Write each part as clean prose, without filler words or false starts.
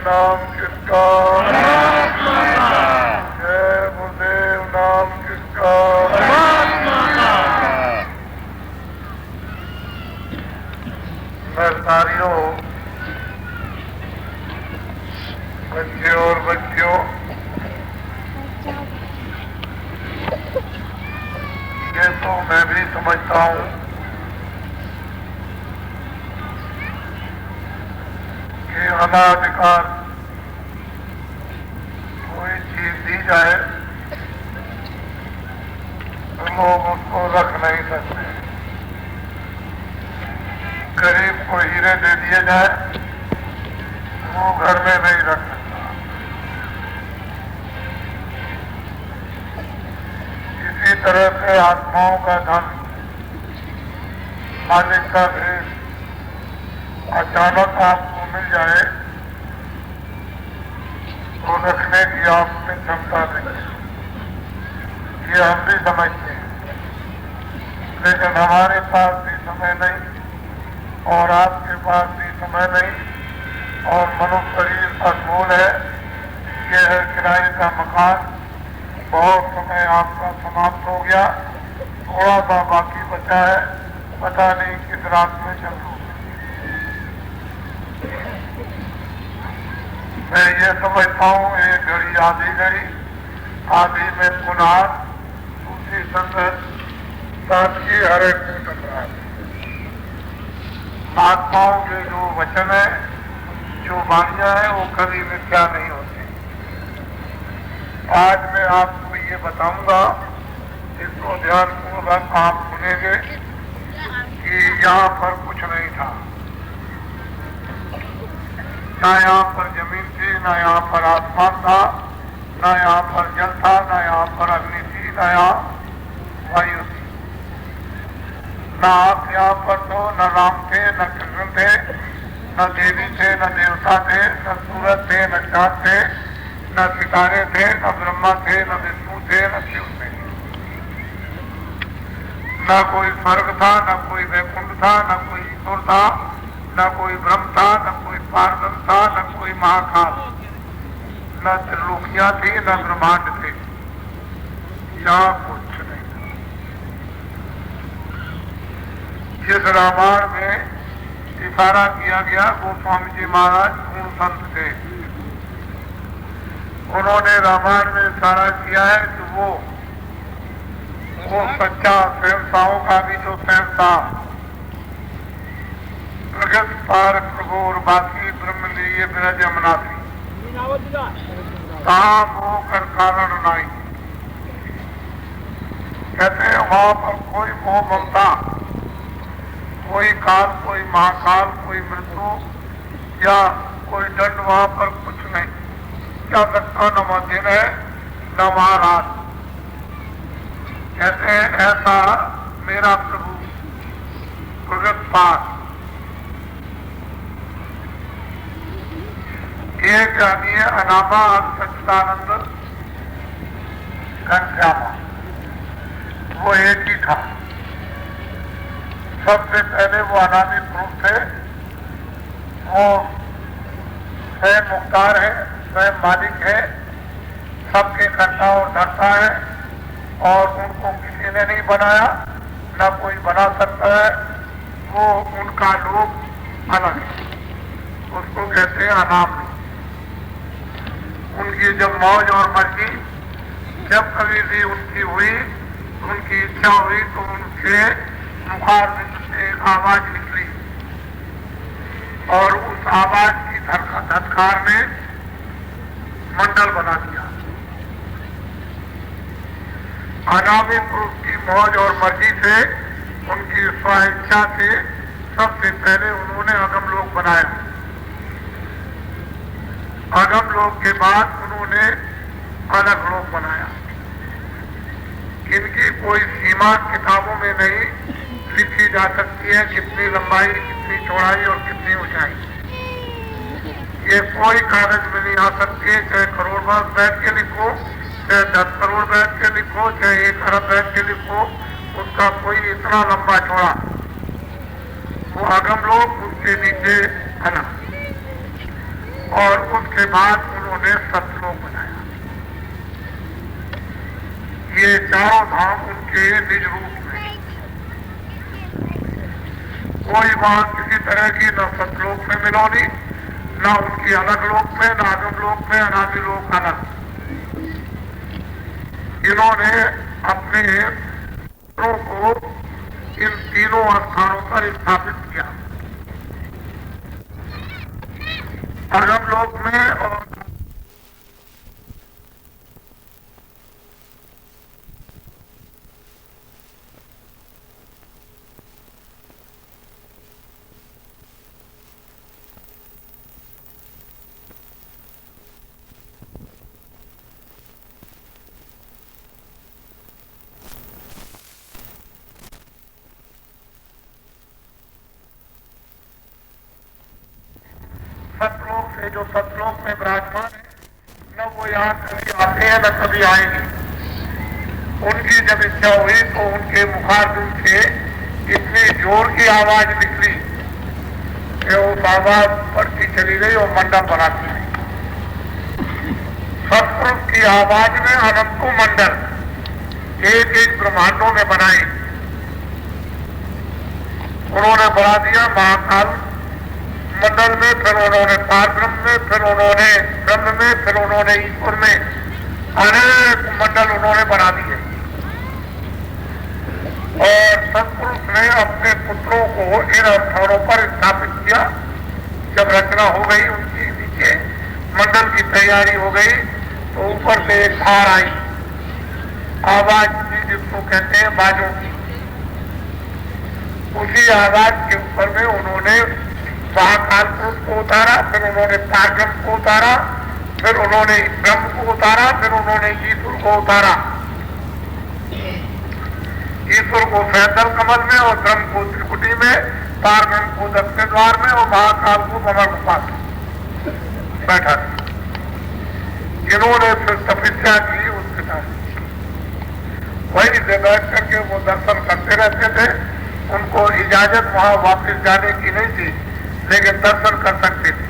नाम किसका? जय गुरुदेव नाम किसका? सरदारियों, बच्चे और बच्चियों, ये तो मैं भी समझता हूँ कि अनाधिकार कोई चीज दी जाए तो लोग उसको रख नहीं सकते। गरीब को हीरे दे दिए जाए वो घर में नहीं रख सकता। इसी तरह से आत्माओं का धन, मालिक का भेद अचानक आपको मिल जाए तो रखने की आप में क्षमता नहीं, ये हम भी समझते हैं। लेकिन हमारे पास भी समय नहीं और आपके पास भी समय नहीं और मनुष्य शरीर अनमोल है। यह है किराए का मकान। बहुत समय आपका समाप्त हो गया, थोड़ा सा बाकी बचा है, पता नहीं किस रात में चल लूँ। मैं ये समझता हूँ एक घड़ी आधी घड़ी, आधी में पुनः दूसरी संगत सादगी हर एक को टकरा। आत्माओं के जो वचन है, जो वाणियां है, वो कभी मिथ्या नहीं होती। आज मैं आपको ये बताऊंगा, इसको ध्यानपूर्वक आप सुनेंगे कि यहाँ पर कुछ नहीं था। ना यहाँ पर जमीन थी, ना यहाँ पर आसमान था, ना यहाँ पर जल था, ना यहाँ पर अग्नि थी, ना यहाँ वायु थी। न आप यहाँ पर तो न राम थे, न कृष्ण थे, न देवी थे, न देवता थे, न सूरज थे, न चाँद थे, न सितारे थे, न ब्रह्मा थे, न विष्णु थे, न शिव थे। न कोई स्वर्ग था, न कोई वैकुंठ था, न कोई ईश्वर था, न कोई ब्रह्म था, न कोई पार्वती था, न कोई महाकाल, न त्रिलोकियां थी, न ब्रह्मांड थे। यहाँ कुछ नहीं। जिस रामायण में इशारा किया गया वो स्वामी जी महाराज पूर्ण संत थे। उन्होंने रामायण में इशारा किया है कि वो सच्चा स्वयंताओं का भी जो स्वयंता प्रगत पार प्रभु और बाकी ब्रह्म लिए ब्रज यमुना थी, कहा मोह कर कारण नहीं। कहते हैं वहां पर कोई मोह ममता, कोई काल, कोई महाकाल, कोई मृत्यु या कोई दंड, वहां पर कुछ नहीं। क्या सकता न मध्यम है न महाराज। कहते हैं ऐसा मेरा प्रभु प्रगट पाठ एक जानिए अनामा सच्चिदानंद घनश्यामा, वो एक ही था। सबसे पहले वो अनादि पुरुष थे। वो स्वयं मुख्तार है, स्वयं मालिक है, सबके कर्ता और धर्ता है और उनको किसी ने नहीं बनाया, न कोई बना सकता है। वो उनका लोक अलग है, उसको कहते हैं अनाम। उनकी जब मौज और मर्जी जब कभी भी उनकी हुई, उनकी इच्छा हुई तो उनके मुखार बिंदु से एक आवाज निकली और उस आवाज की धनकार ने मंडल बना दिया। अनामी पुरुष की मौज और मर्जी से, उनकी स्वेच्छा से सबसे पहले उन्होंने अगम लोक बनाया। अगम लोक के बाद उन्होंने अलग लोक बनाया। इनकी कोई सीमा किताबों में नहीं लिखी जा सकती है, कितनी लंबाई, कितनी चौड़ाई और कितनी ऊंचाई। ये कोई कागज में नहीं आ सकती है। चाहे करोड़ वर्ष बैठ के लिखो, चाहे 10 करोड़ बैठ के लिखो, चाहे 1 अरब बैठ के लिखो, उसका कोई इतना लंबा चौड़ा। वो अगम लोग उसके नीचे अलग। और उसके बाद उन्होंने सतलोक बनाया। ये चारों धाम उनके निज रूप में, कोई बात किसी तरह की न सतलोक में मिलोनी, न उनकी अलग लोक में, न आगम लोक में, अनादि लोक अलग। इन्होंने अपने पुत्रों को इन तीनों स्थानों पर स्थापित किया, आगम लोक में और सतलोक से जो सतलोक में विराजमान है, न वो यहाँ कभी आते हैं न कभी आएंगे। उनकी जब इच्छा हुई तो उनके मुखारबिंद से इतनी जोर की आवाज निकली कि उस आवाज बढ़ती चली गई और मंडल बनाती गई। सतपुरुष की आवाज में अनंतों मंडल एक एक ब्रह्मांडों में बनाए। उन्होंने बना दिया महाकाल मंडल में, फिर उन्होंने पारब्रह्म में, फिर उन्होंने ब्रह्म में, फिर उन्होंने ईश्वर में, अनेक मंडल उन्होंने बना दिए। और सतपुरुष ने अपने पुत्रों को इन स्थानों पर स्थापित किया। जब रचना हो गई, उनकी नीचे मंडल की तैयारी हो गई, तो ऊपर से एक धार आई, आवाज की, जिसको कहते हैं बाजों की। उसी आवाज के ऊपर में उन्होंने महाकाल पुरुष को उतारा, फिर उन्होंने पारब्रह्म को उतारा, फिर उन्होंने ब्रह्म को उतारा, फिर उन्होंने ईश्वर को उतारा। ईश्वर को सैंदल कमल में और ब्रह्म को त्रिकुटी में, पारब्रह्म को दक्षिण द्वार में और महाकाल को कमल गुफा में बैठा। इन्होंने फिर तपस्या की उस पिता से, वहीं से बैठ करके वो दर्शन करते रहते थे। उनको इजाजत वहां वापस जाने की नहीं थी, लेकिन दर्शन कर सकते थे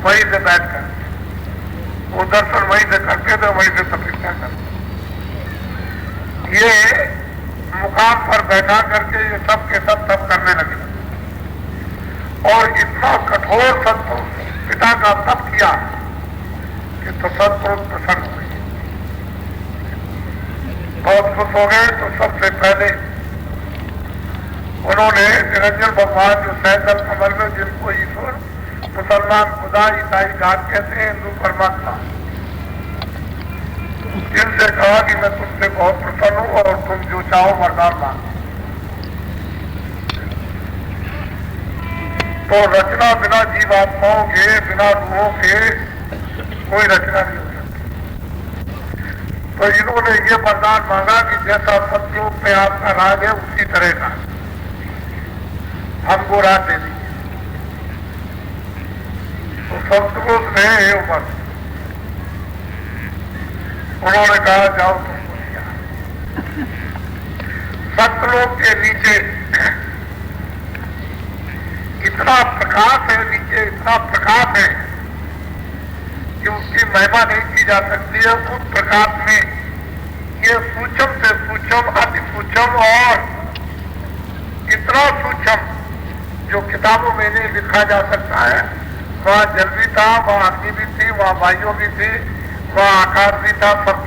वहीं से बैठकर। वो दर्शन वहीं से करते थे, वहीं से तपस्या करते। ये मुकाम पर बैठा करके ये सब के सब करने लगे और इतना कठोर सतपुरुष पिता का तप किया कि तो सतपुरुष प्रसन्न हुए, बहुत खुश हो गए। तो सबसे पहले उन्होंने निरंजन भगवान, जो सैंदल कमल में, जिनको ईश्वर, मुसलमान खुदा, ईसाई गाद कहते हैं, हिंदू परमात्मा, इनसे कहा कि मैं तुमसे बहुत प्रसन्न हूं और तुम जो चाहो वरदान मांगो। तो रचना बिना जीवात्माओं के, बिना रूहों के कोई रचना नहीं हो सकती। तो इन्होंने ये वरदान मांगा कि जैसा सतलोक में आपका राज है, उसी तरह का हमको राज दे दीजिए। तो सतपुरुष ने ऊपर उन्होंने कहा, जाओ तुमको दिया। सतलोक के नीचे इतना प्रकाश है, नीचे इतना प्रकाश है कि उसकी महिमा नहीं की जा सकती है। उस प्रकाश में ये सूक्ष्म से सूक्ष्म, अति सूक्ष्म और इतना सूक्ष्म जो किताबों में नहीं लिखा जा सकता है। वहाँ जल भी था, वहाँ अग्नि भी थी, वहाँ वायु भी थी, वहाँ आकाश भी था, सब।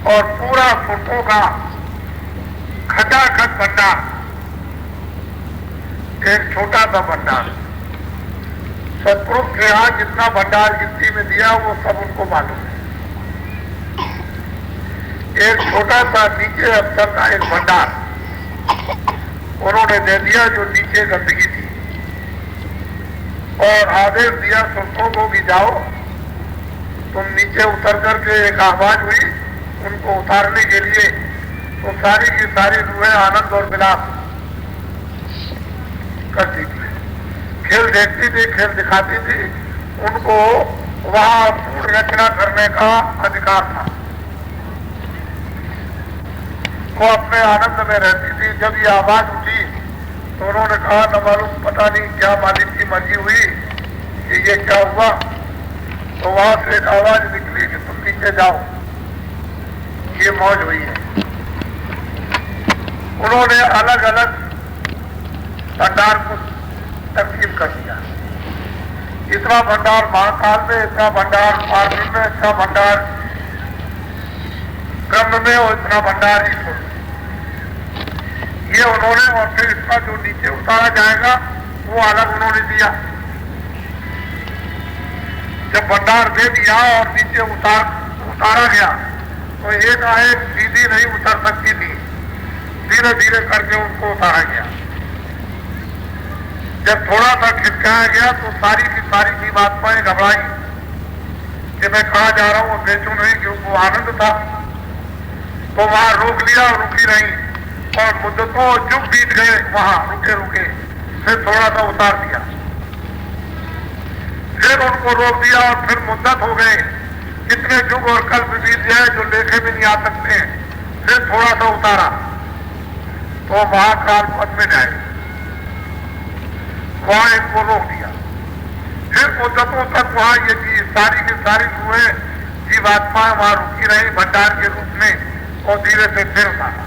और पूरा सुखों का खचाखच भंडार, एक छोटा सा भंडार। सतपुरुष के यहाँ जितना भंडार गिनती में दिया वो सब उनको मालूम है। एक छोटा सा नीचे अवसर का एक भंडार उन्होंने दे दिया, जो नीचे गंदगी थी, और आदेश दिया सुखों को भी जाओ तुम नीचे उतर करके। एक आवाज हुई उनको उतारने के लिए, तो सारी की सारी रूहें आनंद और विलास करती थी, खेल देखती थी, खेल दिखाती थी। उनको वहां पूर्ण रचना करने का अधिकार था। वो अपने आनंद में रहती थी। जब ये आवाज उठी तो उन्होंने कहा न मालूम, पता नहीं क्या मालिक की मर्जी हुई कि ये क्या हुआ। तो वहां से एक आवाज निकली कि तुम नीचे जाओ, ये मौज हुई है। उन्होंने अलग अलग भंडार को तकसीम कर दिया। इतना भंडार महाकाल में, इतना भंडार पार्वती में, इतना भंडार ब्रह्म में और इतना भंडार ईश्वर में, ये उन्होंने। और फिर इसका जो नीचे उतारा जाएगा वो अलग उन्होंने दिया। जब भंडार दे दिया और नीचे उतारा गया तो एक आए सीधी नहीं उतर सकती थी, धीरे धीरे करके उनको उतारा गया। जब थोड़ा सा खिसकाया गया तो सारी की सारी जीवात्माएं घबराई कि मैं कहा जा रहा हूं, बेचू नहीं, क्योंकि आनंद था। तो वहां रोक लिया, रुकी रही और मुद्दतों जुग बीत गए, वहां रुके रुके, फिर थोड़ा सा उतार दिया, फिर उनको रोक दिया और फिर मुद्दत हो गए, कितने जुग और कल्प बीत जाए जो लेखे में नहीं आ सकते हैं। फिर थोड़ा सा उतारा तो महाकाल पद में जाए, वहां इनको रोक दिया। फिर मुद्दतों तक वहां ये सारी की सारी रूहें जीवात्माएं वहां रुकी रही भंडार के रूप में, और धीरे से फिर उतारा,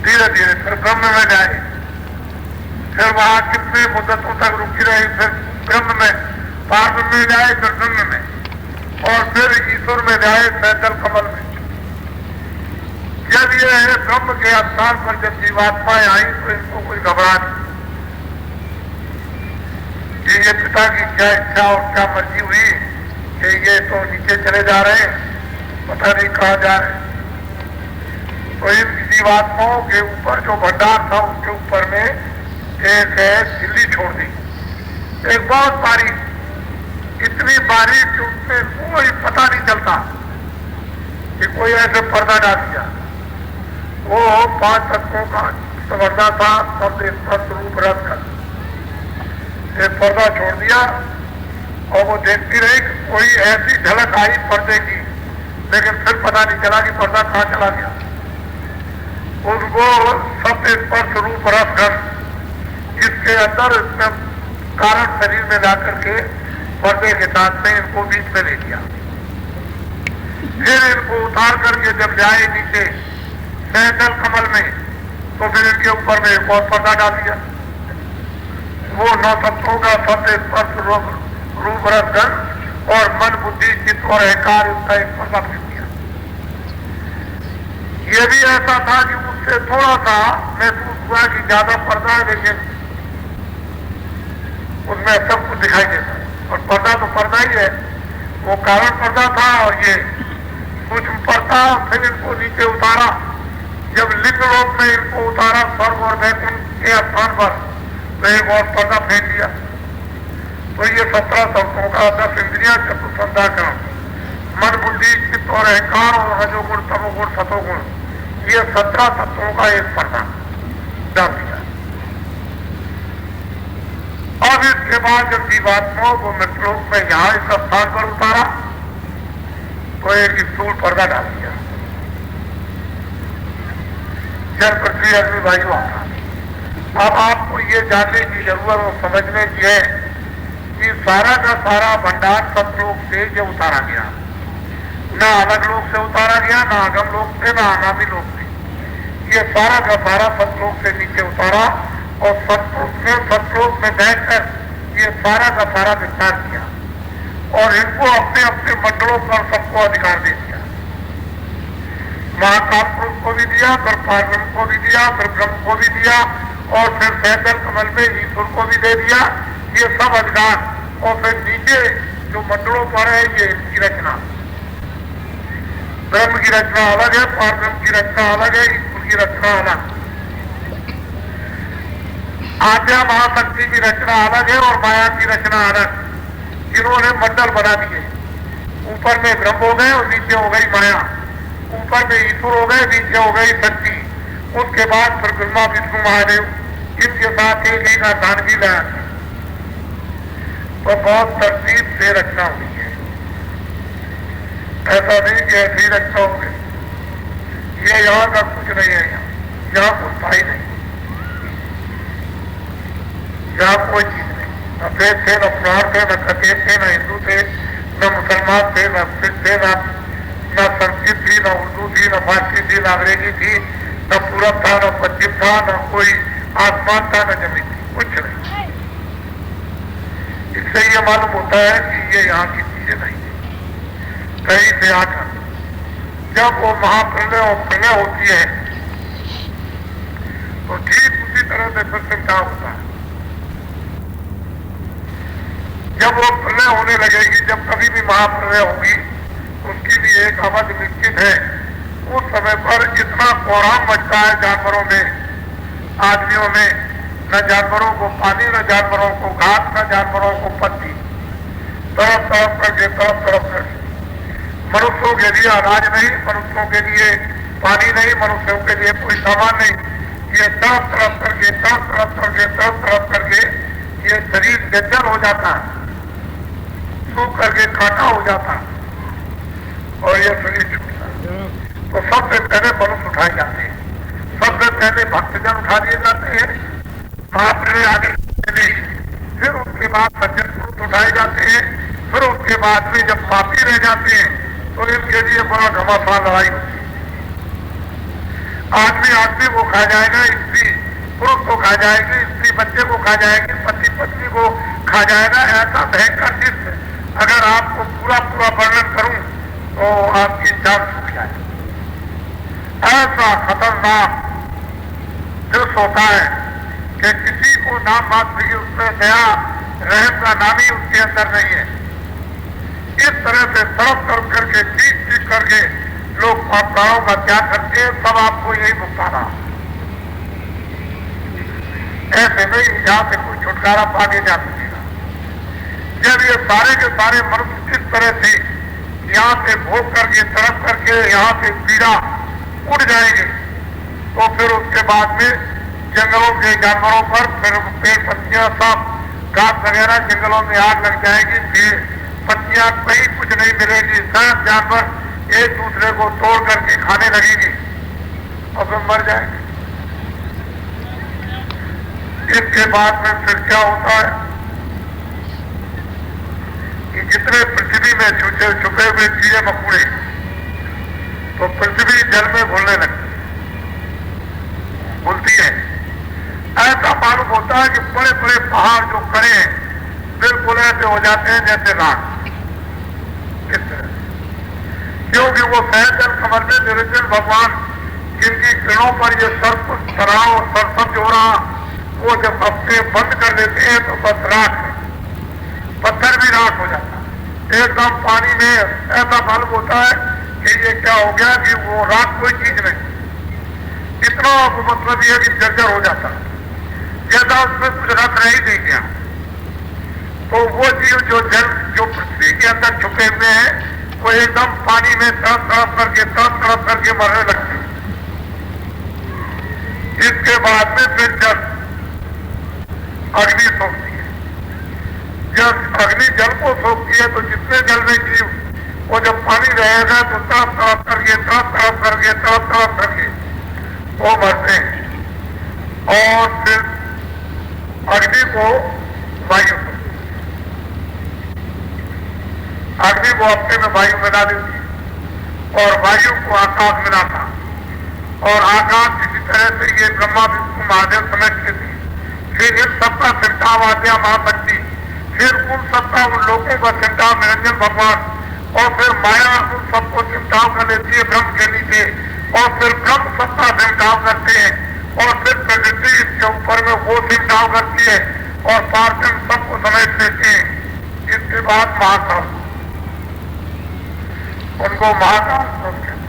धीरे धीरे फिर ब्रह्म में जाए। फिर वहां कितने मुद्दतों तक रुकी रही, फिर ब्रह्म में, पार्व में जाए, फिर ब्रह्म में, और फिर ईश्वर में जाए, सैतल कमल में। जब ये है ब्रह्म के स्थान पर जब जीवात्माएं आई तो इनको कोई घबरा नहीं कि ये पिता की क्या इच्छा और क्या मर्जी हुई कि ये तो नीचे चले जा रहे हैं, पता नहीं कहाँ जा रहे। तो इन जीवात्माओं के ऊपर जो भंडार था उसके ऊपर में एक सिल्ली छोड़ दी, एक बहुत बारीक, इतनी बारीक कि उसमें कोई पता नहीं चलता कि कोई ऐसे पर्दा डाल दिया। वो 5 तत्वों का समझना था, शब्द स्पर्श रूप रस कर एक पर्दा छोड़ दिया और वो देखती रही कि कोई ऐसी झलक आई पर्दे की, लेकिन फिर पता नहीं चला कि पर्दा कहाँ चला गया। उनको शब्द स्पर्श रूप रस कर इसके अंदर इसमें कारण शरीर में ला करके पर्दे के साथ में इनको बीच में ले लिया। फिर इनको उतार करके जब जाए नीचे सैतल कमल में तो फिर इनके ऊपर में एक और पर्दा डाल दिया। वो 9 तत्वों का शब्द स्पर्श रूप रस गंध और मन बुद्धि चित्त और अहंकार, उसका एक पर्दा फेंक दिया। ये भी ऐसा था कि उससे थोड़ा सा महसूस हुआ कि ज्यादा पर्दा है, लेकिन उसमें सब कुछ दिखाई देता है। और पर्दा तो पर्दा ही है, वो कारण पर्दा था और ये सूक्ष्म पर्दा। फिर इनको नीचे उतारा, जब लिंग लोक में इनको उतारा स्वर्ग और वैकुंठ के स्थान पर, तो एक और पर्दा फेंक दिया। तो ये 17 तत्वों का 10 इंद्रियां, चतुर्संध्याकरण, मन बुद्धि चित्त और अहंकार और रजोगुण तमोगुण सतोगुण, ये 17 तत्वों का एक पर्दा डाल दिया। अब इसके बाद जब जीवात्माओं को मृतलोक में यहाँ इस स्थान पर उतारा तो एक स्थूल पर्दा डाल दिया। जल पृथ्वी अग्नि वायु आकाश। अब आपको ये जानने की जरूरत और समझने की है कि सारा का सारा भंडार सतलोक से जो उतारा गया, ना अलग लोक से उतारा गया, ना अगम लोक से, ना अनामी लोक से, ये सारा का सारा सतलोक से नीचे उतारा और सतलोक में बैठकर ये सारा का सारा विस्तार किया और इनको अपने अपने मंडलों पर सबको अधिकार दे दिया। महाकाल पुरुष को भी दिया, फिर पार्वती को भी दिया, फिर ब्रह्म को भी दिया और फिर सैतल कमल में ईश्वर को भी दे दिया, ये सब अधिकार। और फिर नीचे जो मंडलों पर है ये इनकी रचना, ब्रह्म की रचना अलग है, पार्वती की रचना अलग है, ईश्वर की रचना अलग, आद्या महाशक्ति की रचना अलग है और माया की रचना अलग। जिन्होंने मंडल बना दिए, ऊपर में ब्रह्म हो गए और नीचे हो गई माया, ऊपर में ईश्वर हो गए, नीचे हो गई शक्ति। उसके बाद फिर ब्रह्मा विष्णु महादेव, इनके साथ एक ही अर्धांगिनी लाया। तो बहुत तरतीब से रचना हुई है, ऐसा नहीं कि ऐसी रचना हो गई। ये यहाँ का कुछ नहीं है, यहाँ कुछ था ही नहीं। कोई चीज नहीं, न वेद थे, न पुराण थे, न कथेत थे, न हिंदू थे, न मुसलमान थे, न सिख थे, न संस्कृत थी, न उर्दू थी, न फारसी थी, न अंग्रेजी थी, न पूरब था, न पश्चिम था, न कोई आसमान था, न जमीन थी, कुछ नहीं। इससे ये मालूम होता है कि ये यहाँ की चीजें नहीं है। कहीं से आकर जब वो महाप्रलय और प्रलय होती है तो ठीक उसी तरह से फिर सिमटाव होता है। जब वो प्रलय होने लगेगी, जब कभी भी महाप्रलय होगी, उसकी भी एक अवधि निश्चित है। उस समय पर इतना कोहराम मचता है जानवरों में, आदमियों में, न जानवरों को पानी, न जानवरों को घास, न जानवरों को पत्ती, तरफ तरफ करके तरफ तरफ करके। मनुष्यों के लिए अनाज नहीं, मनुष्यों के लिए पानी नहीं, मनुष्यों के लिए कोई सामान नहीं। ये तरफ तरफ करके तरफ तरफ करके तरफ तरफ करके ये शरीर जर्जर हो जाता है, सूख करके कांटा हो जाता है और ये शरीर छूटता है। तो सबसे पहले मनुष्य उठाए जाते हैं, सबसे पहले भक्तजन उठा दिए जाते हैं, महाप्रलय आगे, फिर उसके बाद सज्जन पुरुष उठाए जाते हैं, फिर उसके बाद में जब पापी रह जाते हैं तो इनके लिए बड़ा घमासान लड़ाई होती है। आदमी आदमी को खा जाएगा, स्त्री पुरुष को खा जाएगी, स्त्री बच्चे को खा जाएगी, पति पत्नी को खा जाएगा। ऐसा भयंकर दृश्य अगर आपको पूरा पूरा वर्णन करूं तो आपकी जान छूट जाए। ऐसा खतरनाक दृश्य होता है कि किसी को नाम मात्र की उसमें दया रहम का नाम ही उसके अंदर नहीं है। इस तरह से तरफ तरफ करके चीख चीख करके लोग प्राणों का त्याग करते हैं, सब आपको यही भुगताना। ऐसे नहीं यहाँ से कोई छुटकारा पाके जा सकेगा। जब ये सारे के सारे मनुष्य इस तरह से यहाँ से भोग करके तरफ करके यहाँ से पीड़ा उड़ जाएंगे तो फिर उसके बाद में जंगलों के जानवरों पर फिर पेड़ पत्तियां सब घास वगैरह जंगलों में आग लग जाएगी, फिर पत्तियां कहीं कुछ नहीं मिलेगी, सब जानवर एक दूसरे को तोड़ करके खाने लगेंगे और फिर मर जाएंगे। इसके बाद में फिर क्या होता है कि जितने पृथ्वी में छुपे हुए कीड़े मकोड़े तो पृथ्वी जल में घुलने लगती घुलती है। ऐसा मालूम होता है कि बड़े बड़े पहाड़ जो खड़े हैं बिल्कुल ऐसे हो जाते हैं जैसे राख। किस तरह? क्योंकि वो सहजल कमल में निरंजन भगवान जिनकी किरणों पर ये सर्प सराव और सरसब जोड़ा वो जब अपने बंद कर देते हैं तो बस राख है, पत्थर भी राख हो जाता है। एकदम पानी में ऐसा मालूम होता है कि ये क्या हो गया कि वो राख कोई चीज नहीं, इतना मतलब ये कि जर्जर हो जाता है, जैसा उसमें कुछ रस रह ही नहीं गया। तो वो जीव जो जल जो पृथ्वी के अंदर छुपे हुए हैं वो एकदम पानी में तरफ तरफ करके मरने लगते हैं। इसके बाद में फिर जब अग्नि सोखती है, जब अग्नि जल को सोखती है तो जितने जल में जीव वो जब पानी रहेगा तो तरफ तरफ करके वो मरते हैं और फिर अग्नि को वायु अग्नि को अपने में वायु मिला देती और वायु को आकाश मिलाता और आकाश किसी तरह से ये ब्रह्मा विष्णु महादेव समेट लेती। फिर इन सबका सिमटाव आद्या महापत्नी, फिर उन सबका उन लोगों का सिमटाव निरंजन भगवान और फिर माया उन सबको सिमटाव कर लेती है ब्रह्म के नीचे और फिर ब्रह्म सबका सिमटाव करते हैं और फिर प्रकृति इसके ऊपर में वो सिमटाव करती है और पार्षण सबको समेट लेते हैं। इसके बाद महाकाल, उनको महाकाल कहते हैं।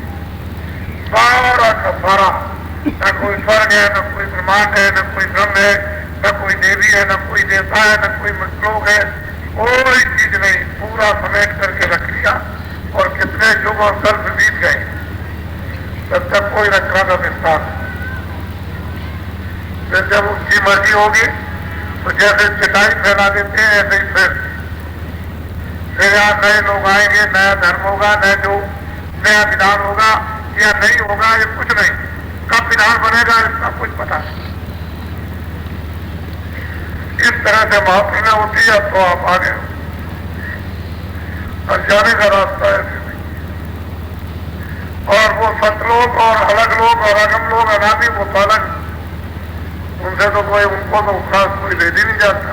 सारा का सारा, न कोई स्वर्ग है, न कोई ब्रह्मांड है, न कोई ब्रह्म है, न कोई देवी है, न कोई देवता है, न कोई मृतलोक है, कोई चीज नहीं, पूरा समेट करके रख लिया। और कितने युग और कल्प बीत गए तब तक कोई रखना का विस्तार। फिर जब उसकी मर्जी होगी तो जैसे चटाई फैला देते हैं ऐसे ही फिर यहाँ नए लोग आएंगे, नया धर्म होगा, नया जो नया विधान होगा या नहीं होगा, ये कुछ नहीं, कब विधान बनेगा इसका कुछ पता नहीं। इस तरह से महापुण्य होती है तो आप आगे हो, और जाने का रास्ता ऐसे नहीं। और वो सतलोक और अलग लोग और अगम लोग अनादि वो तो अलग, उनसे तो कोई, उनको तो खास कोई भेद ही नहीं जाता,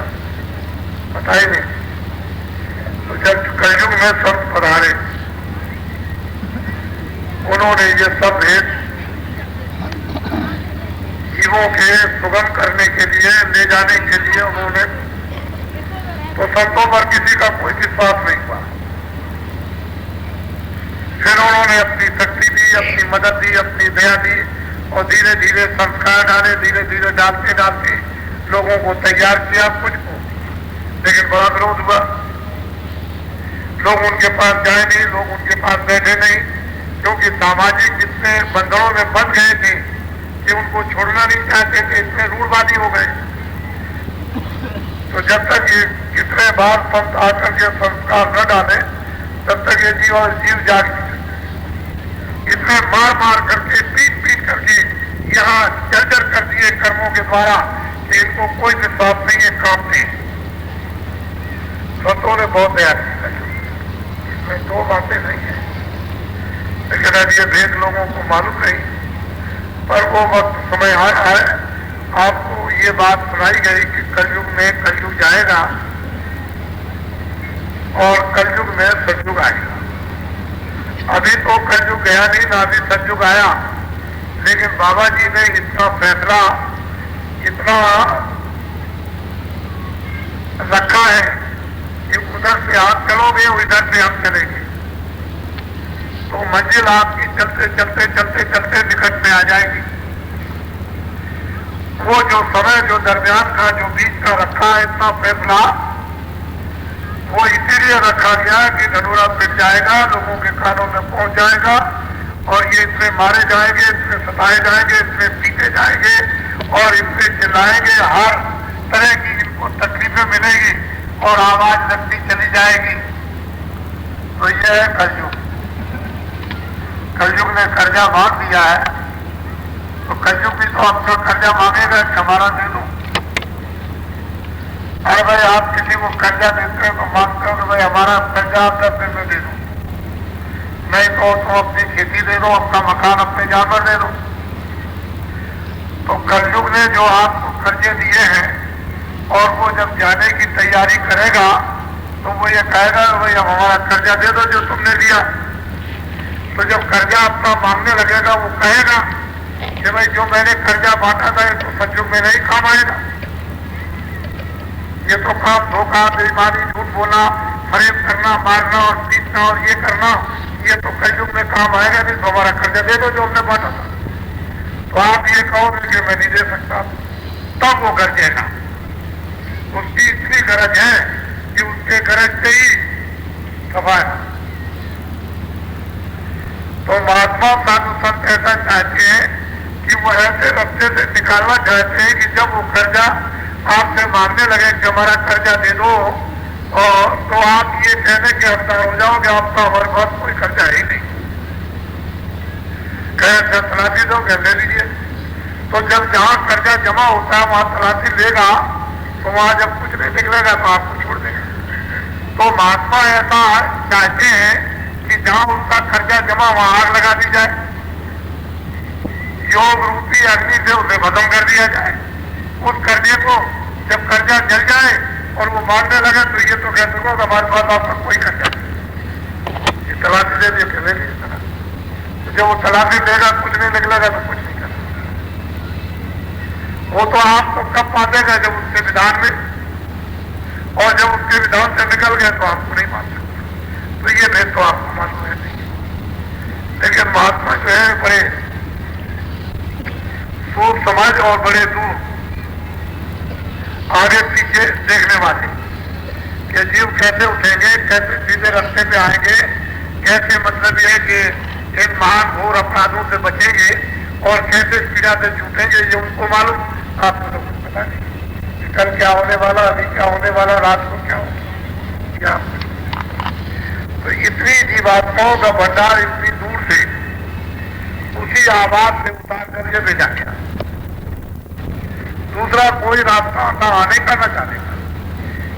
पता ही नहीं। तो जब कलयुग में संत पधारे, उन्होंने ये सब भेद जीवों के सुगम करने के लिए, ले जाने के लिए उन्होंने, तो संतों पर किसी का कोई विश्वास नहीं हुआ। फिर उन्होंने अपनी शक्ति दी, अपनी मदद दी, अपनी दया दी, और धीरे धीरे संस्कार डाले, धीरे धीरे डालते डालते लोगों को तैयार किया कुछ को। लेकिन बड़ा विरोध हुआ, लोग उनके पास जाए नहीं, लोग उनके पास बैठे नहीं, क्योंकि सामाजिक जितने बंधनों में बंध गए थे कि उनको छोड़ना नहीं चाहते थे, इतने रूढ़वादी हो गए। तो जब तक ये कितने बार संत आकर के संस्कार न डाले, तब तक ये जीव जाग नहीं सकते। इतने मार मार करके, पीट पीट करके यहाँ जर्जर कर दिए कर्मों के द्वारा कि इनको कोई विश्वास नहीं है, काम नहीं। संतों ने बहुत दया की, इसमें दो बातें नहीं है, लेकिन अब ये भेद लोगों को मालूम नहीं। पर वो वक्त समय आए, आपको ये बात सुनाई गई कि कलयुग में कलयुग जाएगा और कलयुग में सतयुग आएगा। अभी तो कलयुग गया नहीं ना, अभी सतयुग आया, लेकिन बाबा जी ने इतना फैसला, इतना रखा है कि उधर से आप चलोगे, इधर से हम चलेंगे, तो मंजिल आपकी चलते चलते चलते चलते निकट में आ जाएगी। वो जो समय, जो दरमियान का, जो बीच का रखा है इतना फैसला, वो इसीलिए रखा गया कि धनुरा पिट जाएगा, लोगों के कानों में पहुंच जाएगा, और ये इसमें मारे जाएंगे, इसमें सताए जाएंगे, इसमें पीटे जाएंगे, और इसमें चिल्लाएंगे, हर तरह की इनको तकलीफें मिलेगी और आवाज लगती चली जाएगी। तो यह है कलयुग। कलयुग ने कर्जा मांग दिया है, तो कलयुग भी तो आपका कर्जा मांगेगा कि हमारा दे दो। अरे भाई, आप किसी को कर्जा देते हो तो मांगते हो कि भाई हमारा कर्जा आप 10 दिन में दे दो, नहीं तो अपनी खेती दे दो, अपना मकान अपने जानवर दे दो। तो कलयुग ने जो आपको कर्जे दिए हैं, और वो जब जाने की तैयारी करेगा तो वो ये कहेगा भाई अब हमारा कर्जा दे दो जो तुमने लिया। तो जब कर्जा अपना मांगने लगेगा, वो कहेगा कि भाई जो मैंने कर्जा बांटा था ये तो सचमुच में नहीं काम आएगा, ये तो काम धोखा, बेईमानी, झूठ बोलना, फरेब करना, मारना और पीटना और ये करना, ये तो कलयुग में काम आएगा नहीं, तो हमारा कर्जा दे दो जो हमने बांटा था। तो आप ये कहोगे कि मैं नहीं दे सकता, तब वो गरजेगा। उसकी इतनी गरज है कि उसके गरज से ही सफाया। तो महात्मा साधु संत ऐसा चाहते हैं कि वो ऐसे रास्ते से निकालना चाहते हैं कि जब वो कर्जा आपसे मांगने लगे कि हमारा कर्जा दे दो, और तो आप ये कहने के हकदार हो जाओगे आपका हमारे पास कोई कर्जा ही नहीं, कहे तलाशी दो, कह ले लीजिए। तो जब जहाँ कर्जा जमा होता है वहां तलाशी लेगा, तो वहां जब कुछ नहीं निकलेगा तो आपको छोड़ देगा। तो महात्मा ऐसा चाहते हैं कि जहां उनका कर्जा जमा वहां आग लगा दी जाए, योग रूपी अग्नि से उसे खत्म कर दिया जाए। उस कर्जे को जब कर्जा जल जाए और वो मांगने लगे तो ये तो कह सको कि हमारे पास आपका कोई कर्जा नहीं, ये तलाशी दे दिए, ले लीजिए तलाशी। तो जब वो तलाशी देगा कुछ नहीं निकलेगा तो कुछ नहीं कर सकता। वो तो आपको कब पा देगा जब उसके विधान में, और जब उसके विधान से निकल गए तो आपको नहीं मान सकता। तो ये भेद तो आपको मालूम है नहीं। लेकिन महात्मा जो है बड़े सूर समाज और बड़े दूर आगे पीछे देखने वाले, कि जीव कैसे उठेंगे, कैसे सीधे रास्ते पे आएंगे, कैसे मतलब ये कि इन महान घोर अपराधों से बचेंगे और कैसे पीड़ा से छूटेंगे, ये उनको मालूम, आपको तो कुछ पता नहीं। कल क्या होने वाला, अभी क्या होने वाला, रात को क्या होगा, क्या। तो इतनी जीवात्माओं का भंडार इतनी दूर से उसी आवाज से उतार कर ये भेजा गया। दूसरा कोई रास्ता न आने का न जाने का।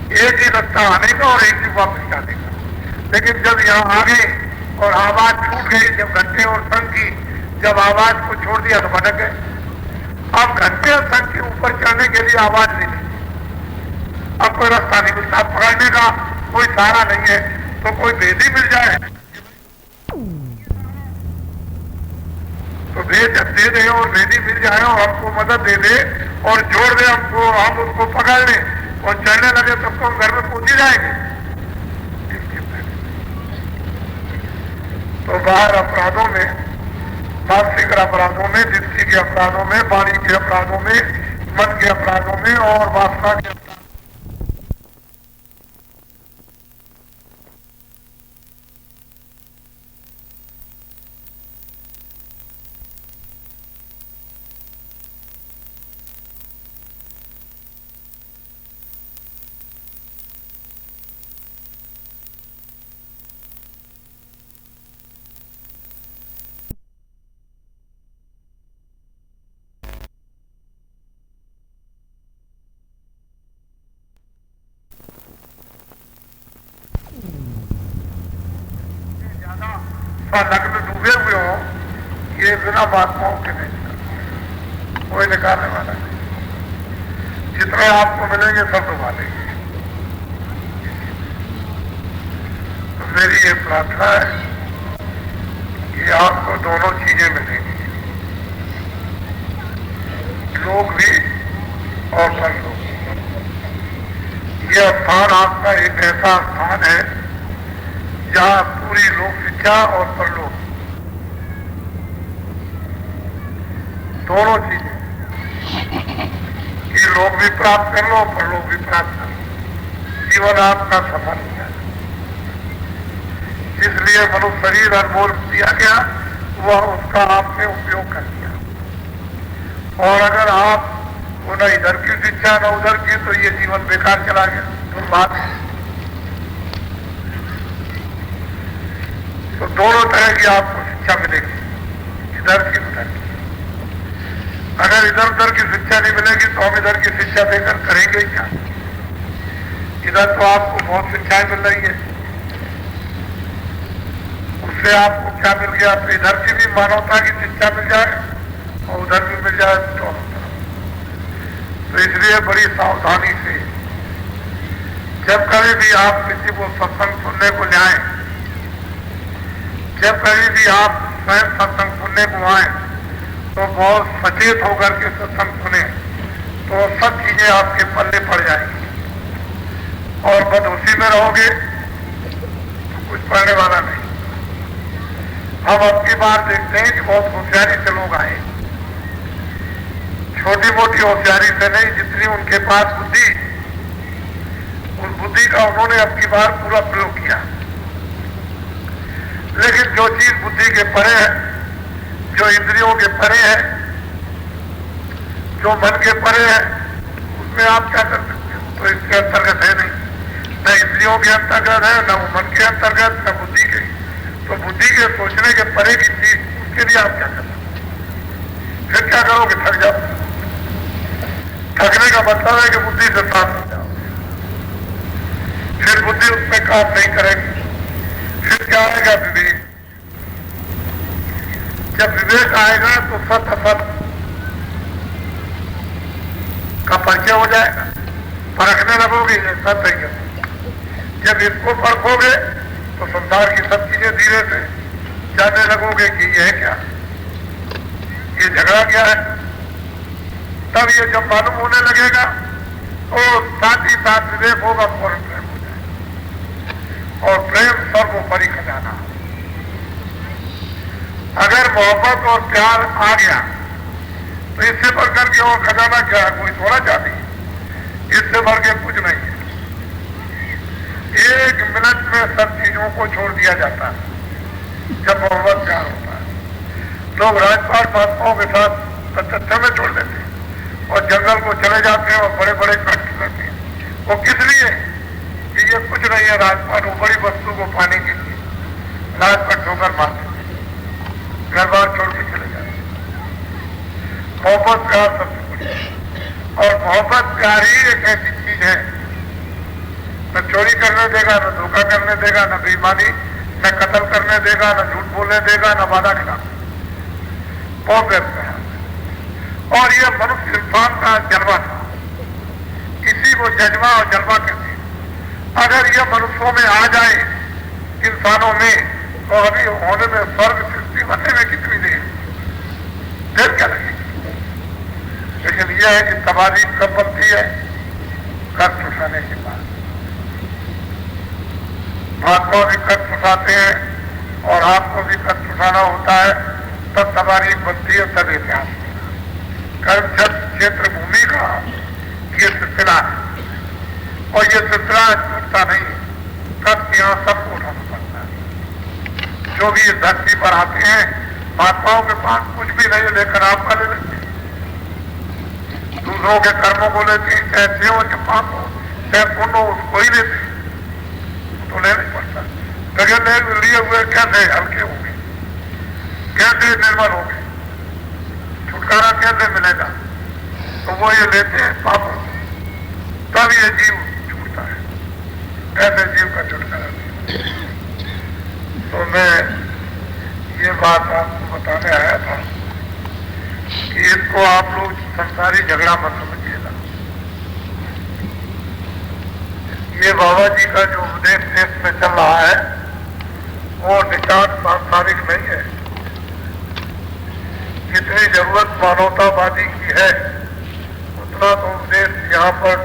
एक ही रास्ता आने का और एक ही वापस जाने का। लेकिन जब यहाँ आ गए और आवाज छूट गई, जब घंटे और संघ की जब आवाज को छोड़ दिया तो भटक गए। अब घंटे और संघ के ऊपर चढ़ने के लिए आवाज नहीं मिलती, अब कोई रास्ता नहीं मिलता, पकड़ने का कोई सहारा नहीं है, तो कोई वेदी मिल जाए तो वेद जब दे दे और वेदी मिल जाए और हमको मदद दे दे और जोड़ दे हमको, हम उसको पकड़ लें और चढ़ने लगे तब तो हम घर में पहुंच ही जाएंगे। तो बाहर अपराधों में, मानसिक अपराधों में, दृष्टि के अपराधों में, वाणी के अपराधों में, मन के अपराधों में और वासना के नग्न डूबे हुए हो, ये बिना महात्माओं के नहीं, कोई निकालने वाला नहीं। जितने आपको मिलेंगे सब डुबा लेंगे। तो मेरी ये प्रार्थना है कि आपको दोनों चीजें मिलेंगी, लोग भी और परलोक। यह स्थान आपका एक ऐसा स्थान है जहां पूरी लोक शिक्षा और परलोक दोनों चीजें, कि लोग भी प्राप्त कर लो, परलोक भी प्राप्त कर लो, जीवन आपका सफल हो जाए। इसलिए मनुष्य शरीर अनमोल दिया गया, वह उसका आपने उपयोग कर लिया। और अगर आप न इधर की शिक्षा न उधर की, तो ये जीवन बेकार चला गया। दुर्भाग्य है। तो दोनों तरह की आपको शिक्षा मिलेगी, इधर की उधर की। अगर इधर उधर की शिक्षा नहीं मिलेगी तो हम इधर की शिक्षा देकर करेंगे क्या? इधर तो आपको बहुत शिक्षाएं मिल रही है, उससे आपको क्या मिल गया? तो इधर की भी मानवता की शिक्षा मिल जाए और उधर भी मिल जाए तो इसलिए बड़ी सावधानी से जब कभी भी आप किसी को सत्संग सुनने को जाएं, जब कभी भी आप स्वयं सत्संग सुनने को आए, तो बहुत सचेत होकर के सत्संग सुने, तो सब चीजें आपके पल्ले पड़ जाएंगी। और बदहोशी में रहोगे तो कुछ पढ़ने वाला नहीं। हम अब की बार देखते हैं कि बहुत होशियारी से लोग आए, छोटी मोटी होशियारी से नहीं, जितनी उनके पास बुद्धि, उस बुद्धि का उन्होंने अब की बार पूरा प्रयोग किया। लेकिन जो चीज बुद्धि के परे है, जो इंद्रियों के परे है, जो मन के परे है, उसमें आप क्या कर सकते हैं? तो इसके अंतर्गत है नहीं, न इंद्रियों के अंतर्गत है, न मन के अंतर्गत, न बुद्धि के। तो बुद्धि के सोचने के परे की चीज, उसके लिए आप क्या कर सकते हैं? फिर क्या करोगे? थक जाओ। थकने का मतलब है कि बुद्धि से साफ हो जाओ, फिर बुद्धि उसमें काम नहीं करेगी। फिर क्या आएगा? विवेक। जब विवेक आएगा तो सत असत का परिचय हो जाएगा, परखने लगोगे सत्य है। जब इसको परखोगे तो संसार की सब चीजें धीरे से जानने लगोगे कि यह है क्या, ये झगड़ा क्या है। तब ये जब मालूम होने लगेगा तो साथ ही साथ विवेक होगा, फौरन प्रेम हो जाए। और प्रेम सर्वोपरि खजाना। अगर मोहब्बत और प्यार आ गया तो इससे बढ़कर के और खजाना क्या है? कोई थोड़ा चाहती, इससे बढ़ के कुछ नहीं है। एक मिनट में सब चीजों को छोड़ दिया जाता है जब मोहब्बत प्यार होता है। लोग राजपाट महात्माओं के साथ चर्चा में छोड़ देते हैं और जंगल को चले जाते हैं और बड़े बड़े कष्ट करते हैं। वो किस लिए? कि ये कुछ नहीं है राजपाट, वो बड़ी वस्तु को पाने के लिए राजपाट ठोकर मारते, घर बार छोड़ के चले जाते। मोहब्बत प्यार सबसे बड़ी, और मोहब्बत प्यार ही एक ऐसी चीज है न चोरी करने देगा, न धोखा करने देगा, न बेईमानी, न कत्ल करने देगा, न झूठ बोलने देगा, न वादा खिलाफ। बहुत बेहतर है। और यह मनुष्य इंसान का जलवा था, इसी को जज्बा और जलवा कहते हैं। अगर यह मनुष्यों में आ जाए, इंसानों में, तो अभी होने में स्वर्ग सृष्टि बनने में कितनी देर, फिर क्या लगेगी। लेकिन यह है कि तबाही कब बनती है, कष्ट उठाने के बाद। महात्मा भी कष्ट उठाते हैं और आपको भी कष्ट उठाना होता है, तब तबाही बनती है, तब इतिहास। कर्म क्षेत्र भूमि का ये सिलसिला है और ये सिलसिला छूटता नहीं है। कष्ट यहाँ सबको उठाना पड़ता है। जो भी इस धरती पर आते हैं, महात्माओं के पास कुछ भी नहीं लेकर आपका ले लेते हैं, दूसरों के कर्मों को लेते हैं, चाहे देव के पाप हो, चाहे पुण्य हो, उसको ही लेते हैं, तो लेना पड़ता। लेकिन लिए हुए कैसे हल्के हो गए, कैसे निर्मल हो गए, छुटकारा कैसे मिलेगा, तो वो ये लेते हैं पाप, तब ये जीव छूटता है। ऐसे जीव का छुटकारा नहीं। तो मैं ये बात आपको बताने आया था कि इसको आप लोग संसारी झगड़ा मत समझिएगा। ये बाबा जी का जो उपदेश देश में चल रहा है, वो नितांत सांसारिक नहीं है। जितनी जरूरत मानवतावादी की है, उतना तो उपदेश यहाँ पर,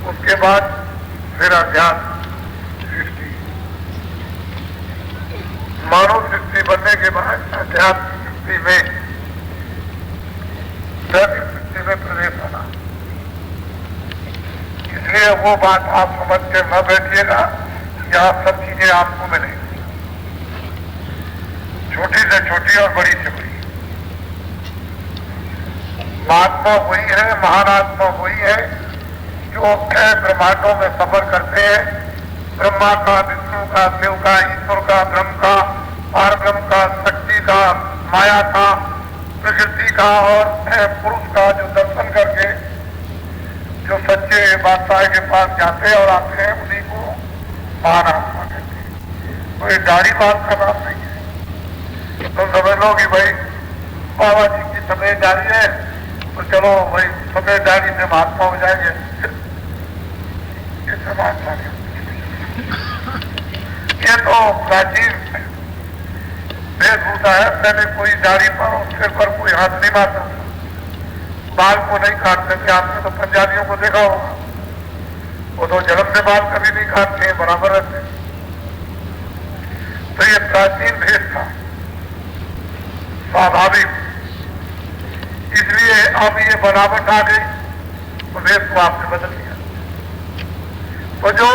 उसके बाद फिर अध्यात्म सृष्टि, मानव सृष्टि बनने के बाद अध्यात्म सृष्टि में, सृष्टि में प्रवेश होना। इसलिए वो बात आप समझ के न बैठिएगा, यहाँ सब चीजें आपको मिलेंगी, छोटी से छोटी और बड़ी से बड़ी। महात्मा वही है, महान आत्मा वही है जो ब्रह्मांडों में सफर करते हैं। ब्रह्मा का, विष्णु का, शिव का, ईश्वर का, ब्रह्म का, पारब्रह्म का, शक्ति का, माया का, प्रकृति का और पुरुष का जो दर्शन करके जो सच्चे बादशाह के पास जाते हैं और आते हैं, उन्हीं को महान आत्मा कहते हैं। तो ये दाढ़ी बात का नाम नहीं है। तो समझ लो कि भाई बाबा जी की सफेद दाढ़ी है, तो चलो भाई सफेद दाढ़ी से महात्मा हो जाएंगे, ये सब महात्मा नहीं। ये तो प्राचीन वेशभूषा है। पहले कोई दाढ़ी पर और सिर पर कोई हाथ नहीं मारता, बाल को नहीं काटते थे। आपने तो पंजाबियों को देखा होगा, वो तो जन्म से बाल कभी नहीं काटते हैं, बराबर रहते। तो ये प्राचीन भेद था, स्वाभाविक। इसलिए अब ये बनावट आ गई तो भेद को आपने बदल दिया। तो जो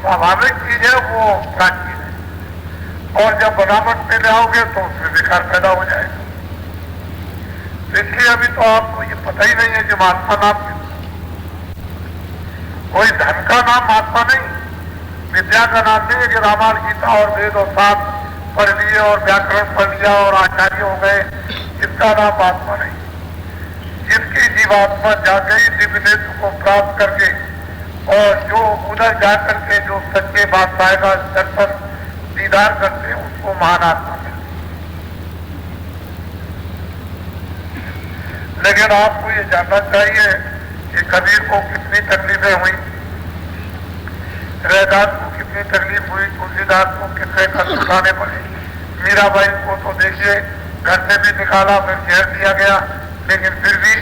स्वाभाविक चीज है वो प्राचीन है, और जब बनावट में जाओगे तो उसमें विकार पैदा हो जाएगा। इसलिए अभी तो आपको ये पता ही नहीं है कि महात्मा नाम है। कोई धन का नाम महात्मा नहीं, विद्या का नाम नहीं है कि रामायण गीता और वेद और शास्त्र पढ़ लिए और व्याकरण पढ़ लिया और आचार्य हो गए, इसका नाम महात्मा नहीं। जिसकी जीवात्मा जाके दिव्य नेत्र को प्राप्त करके और जो उधर जाकर के जो सच्चे बादशाह का दर्शन दीदार करते हैं, उसको महान आत्मा कहते हैं। लेकिन आपको ये जानना चाहिए कि कबीर को कितनी तकलीफें हुई, रैदास को कितनी तकलीफ हुई, तुलसीदास को कितने कष्ट उठाने पड़े, मीराबाई को तो देखिए घर से भी निकाला, फिर जहर दिया गया, लेकिन फिर भी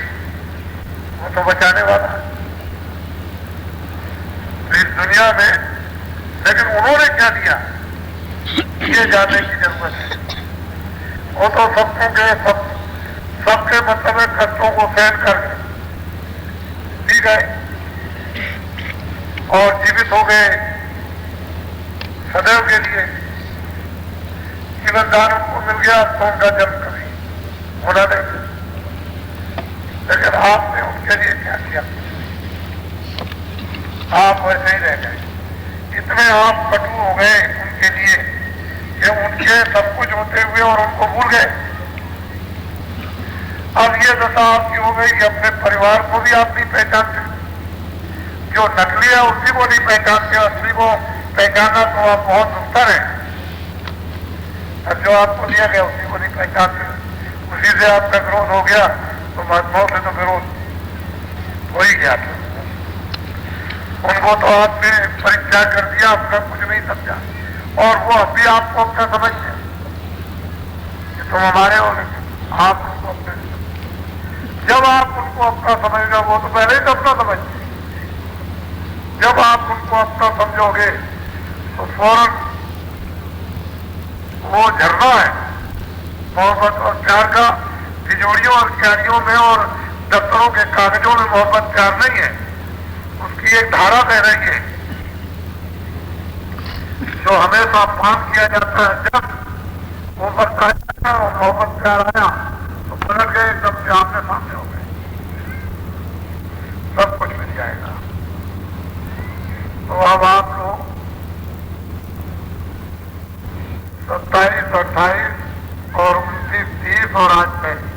वो तो बचाने वाला है इस दुनिया में। लेकिन उन्होंने क्या दिया, ये जानने की जरूरत है। वो तो सबके मतलब कष्टों को सहन कर दी गए और जीवित हो गए सदैव के लिए। जीवन दान उनको मिल गया तो उनका जन्म कभी होना नहीं। लेकिन आपने उनके लिए क्या किया, आप वैसे ही रह गए। इतने आप कटु हो गए उनके लिए कि उनके सब कुछ होते हुए और उनको भूल गए। अब ये दशा आपकी हो गई कि अपने परिवार को भी आप नहीं पहचानते। जो नकली है उसी को नहीं पहचानते, असली को पहचानना तो आप बहुत दुस्तर है। और जो आपको दिया गया उसी को नहीं पहचानते, उसी से आपका विरोध हो गया, तो महात्माओं से तो विरोध हो ही गया था। उनको तो आपने परित्याग कर दिया, अपना कुछ नहीं समझा, और वो अभी आपको अपना समझते हैं कि तुम हमारे हो, लेकिन आप उनको अपने। जब आप उनको अपना समझना, वो तो पहले ही तो अपना समझते। जब आप उनको अपना समझोगे तो फौरन वो झरना है मोहब्बत और प्यार का, तिजोरियों और क्यारियों में और दफ्तरों के कागजों में मोहब्बत प्यार नहीं है, उसकी एक धारा बह रही है जो हमेशा पान किया जाता है। जब वो वक्त आया और मोहब्बत प्यार आया तो पलट गए, एकदम से आमने सामने हो गए, सब कुछ मिल जाएगा। तो अब आप लोग 27, 28 और 29, 30 और आज 35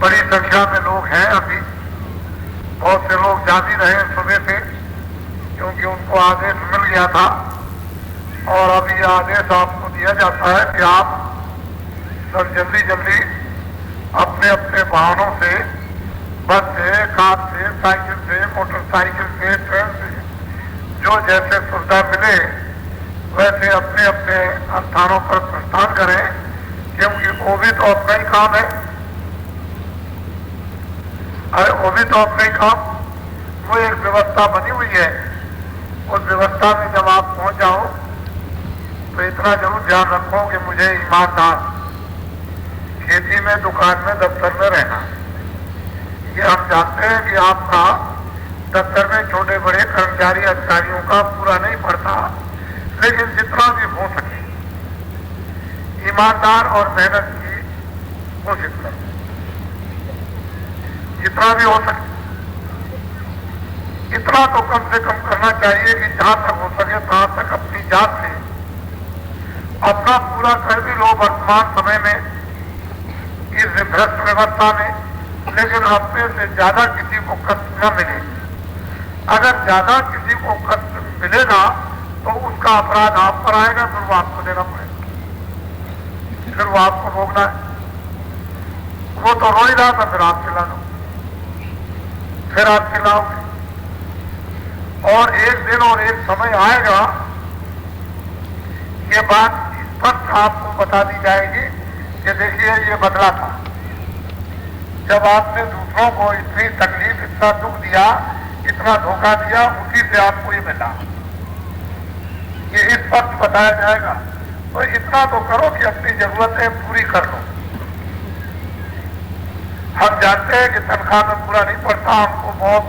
बड़ी संख्या में लोग हैं। अभी बहुत से लोग जा भी रहे हैं सुबह से, क्योंकि उनको आदेश मिल गया था, और अब ये आदेश आपको दिया जाता है कि आप सब जल्दी जल्दी अपने अपने वाहनों से, बस से, कार से, साइकिल से, मोटरसाइकिल से, ट्रेन से, जो जैसे सुविधा मिले वैसे अपने अपने स्थानों पर प्रस्थान करें, क्योंकि वो भी तो अपना ही काम है। अरे वो भी तो अपना ही काम, वो एक व्यवस्था बनी हुई है। उस व्यवस्था में जब आप पहुंच जाओ तो इतना जरूर ध्यान रखो कि मुझे ईमानदार खेती में, दुकान में, दफ्तर में रहना। ये हम जानते हैं कि आपका दफ्तर में छोटे बड़े कर्मचारी अधिकारियों का पूरा नहीं पड़ता, लेकिन जितना भी हो सके ईमानदार और मेहनत की कोशिश करें, जितना भी हो सके। इतना तो कम से कम करना चाहिए कि जहां तक हो सके तहां तक अपनी जात से अपना पूरा कर भी लो वर्तमान समय में इस भ्रष्ट व्यवस्था में, लेकिन अपने से ज्यादा किसी को कष्ट न मिले। अगर ज्यादा किसी को कष्ट मिलेगा तो उसका अपराध आप पर आएगा, फिर वो आपको देना पड़ेगा, फिर वो आपको भोगना है। वो तो रो ही रहा था, फिर आप खिला लो, फिर आप खिलाओगे। और एक दिन और एक समय आएगा, ये बात स्पष्ट आपको बता दी जाएगी कि देखिए ये बदला था। जब आपने दूसरों को इतनी तकलीफ, इतना दुख दिया, इतना धोखा दिया, उसी से आपको ये मिला, ये स्पष्ट बताया जाएगा। तो इतना तो करो कि अपनी जरूरतें पूरी कर लो। हम जानते हैं कि तनख्वाह में पूरा नहीं पड़ता, हमको बहुत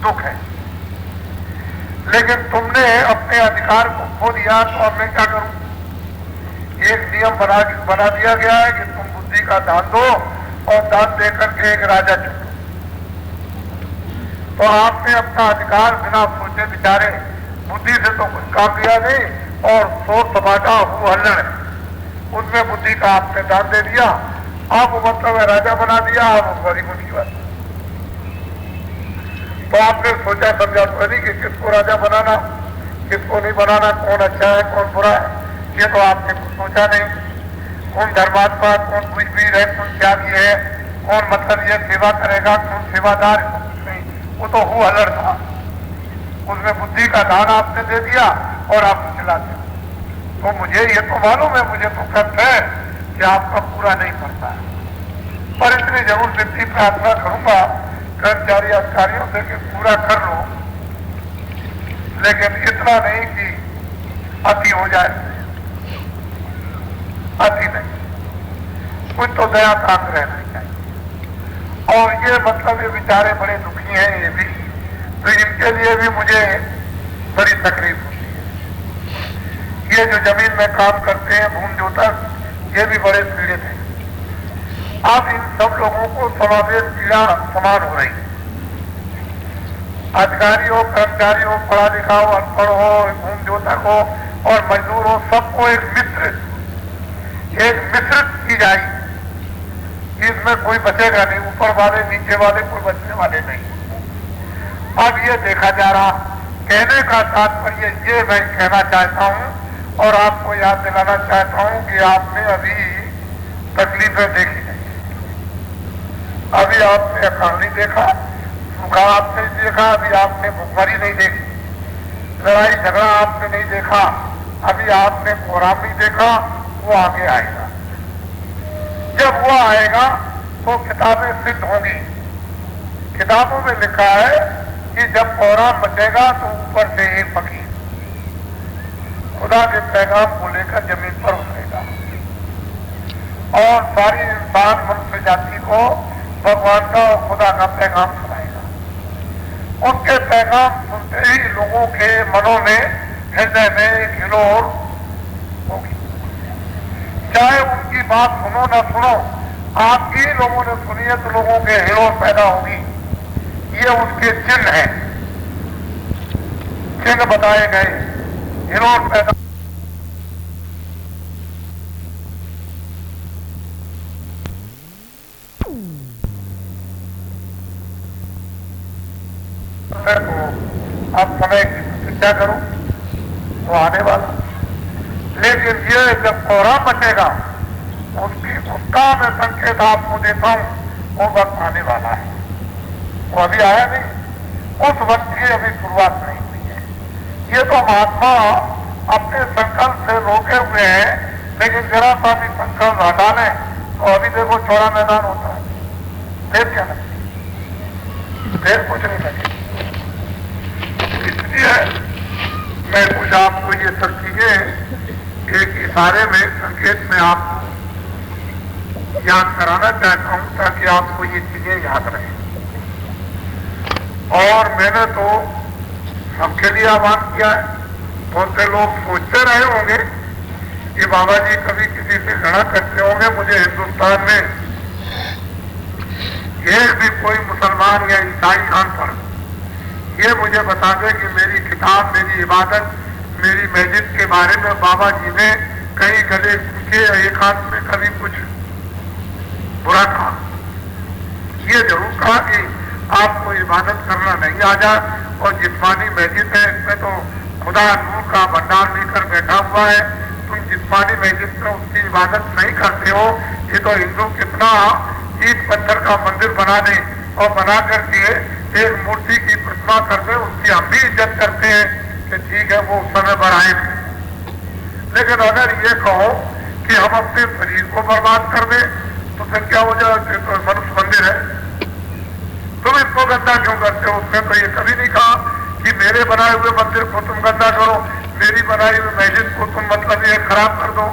दुख है, लेकिन तुमने अपने अधिकार को खो दिया तो अब मैं क्या करूं? एक नियम बना दिया गया है कि तुम बुद्धि का दान दो और दान देकर के एक राजा चुनो। तो आपने अपना अधिकार बिना सोचे विचारे बुद्धि से तो कुछ काम किया नहीं, और शोर सपाटा हु हल्लड़ उसमें बुद्धि का आपने दान दे दिया। आप मतलब है राजा बना दिया, आप गरीबों की बात। तो आपने सोचा समझा तो नहीं कि किसको राजा बनाना, किसको नहीं बनाना, कौन अच्छा है कौन बुरा है, ये तो आपने कुछ सोचा नहीं। कौन धर्मात्मा, कौन बुद्धवीर है, कौन त्यागी है, कौन मतलब ये सेवा करेगा, कौन सेवादार, कुछ नहीं। वो तो हु हल्लड़ था, उसमें बुद्धि का दान आपने दे दिया और आप खिलाते। तो मुझे ये तो मालूम है, मुझे तो कष्ट है कि आपका पूरा नहीं करता है, पर इतनी जरूर विनती प्रार्थना करूंगा कर्मचारी अधिकारियों से कि पूरा कर लो, लेकिन इतना नहीं कि अति हो जाए, अति नहीं, कुछ तो दया काम रहना चाहिए। और ये मतलब ये बेचारे बड़े दुखी हैं, ये भी, तो इनके लिए भी मुझे बड़ी तकलीफ होती है। ये जो जमीन में काम करते हैं, भूमि जोतक, ये भी बड़े पीड़ित हैं। अब इन सब लोगों को समावेश पीड़ा समान हो रही है। अधिकारी हो, कर्मचारी हो, पढ़ा लिखा हो, अनपढ़ हो, भूमि जोतक हो और मजदूर हो, सबको एक मिश्रित की जाएगी। इसमें कोई बचेगा नहीं, ऊपर वाले नीचे वाले कोई बचने वाले नहीं। अब ये देखा जा रहा। कहने का तात्पर्य ये मैं कहना चाहता हूं और आपको याद दिलाना चाहता हूं कि आपने अभी तकलीफें देखी नहीं, अभी आपने अकाल नहीं देखा, सूखा आपने देखा, अभी आपने भुखमरी नहीं देखी, लड़ाई झगड़ा आपने नहीं देखा, अभी आपने कोहराम नहीं देखा। वो आगे आएगा। जब वो आएगा तो किताबें सिद्ध होंगी। किताबों में लिखा है कि जब कोहराम मचेगा तो ऊपर से एक फकीर खुदा के पैगाम को लेकर जमीन पर उतरेगा और सारी इंसान मनुष्य जाति को भगवान का और खुदा का पैगाम सुनाएगा। उनके पैगाम सुनते ही लोगों के मनों में, हृदय में हिलोर होगी। चाहे उनकी बात सुनो न सुनो, आपकी लोगों ने सुनी है तो लोगों के हिलोर पैदा होगी। ये उसके चिन्ह हैं, चिन्ह बताए गए, हिलोर पैदा। तो अब समय की प्रतीक्षा करो तो आने वाला, लेकिन ये जब कोहराम बचेगा उसका मैं संकेत आपको देता हूं, वो वक्त आने वाला है। वो अभी आया नहीं, उस वक्त की अभी शुरुआत नहीं हुई है। ये तो महात्मा अपने संकल्प से रोके हुए हैं, लेकिन जरा सा भी संकल्प हटा लें तो अभी देखो चौड़ा मैदान होता है, देर क्या लगती, देर कुछ नहीं लगे। इसलिए मैं कुछ आपको ये सब चीजें एक इशारे में, संकेत में आपको याद कराना चाहता हूं ताकि आपको ये चीजें याद रहें। और मैंने तो सबके लिए आह्वान किया है। बहुत से लोग सोचते रहे होंगे कि बाबा जी कभी किसी से लड़ा करते होंगे। मुझे हिंदुस्तान में एक भी कोई मुसलमान या ईसाई खान पर ये मुझे बता दे कि मेरी किताब, मेरी इबादत, मेरी मस्जिद के बारे में बाबा जी ने कहीं गले पूछे या एक हाथ में कभी कुछ बुरा कहा। ये जरूर कहा कि आपको इबादत करना नहीं आ जा, और जिस्मानी मस्जिद है, इसमें तो खुदा नूर का भंडार लेकर बैठा हुआ है, तुम जिस्मानी मस्जिद में उसकी इबादत नहीं करते हो। ये तो हिंदू कितना ईट पत्थर का मंदिर बना दे और बना करके एक मूर्ति की प्रतिमा कर दे, उसकी हम भी इज्जत करते हैं कि ठीक है वो उस समय बनाए। लेकिन अगर ये कहो कि हम अपने शरीर को बर्बाद कर दें तो फिर क्या हो जाए, तो मनुष्य मंदिर है, तुम इसको गंदा क्यों करते हो? उसने तो ये कभी नहीं कहा कि मेरे बनाए हुए मंदिर को तुम गंदा करो, मेरी बनाई हुई मस्जिद को तुम मतलब ये खराब कर दो।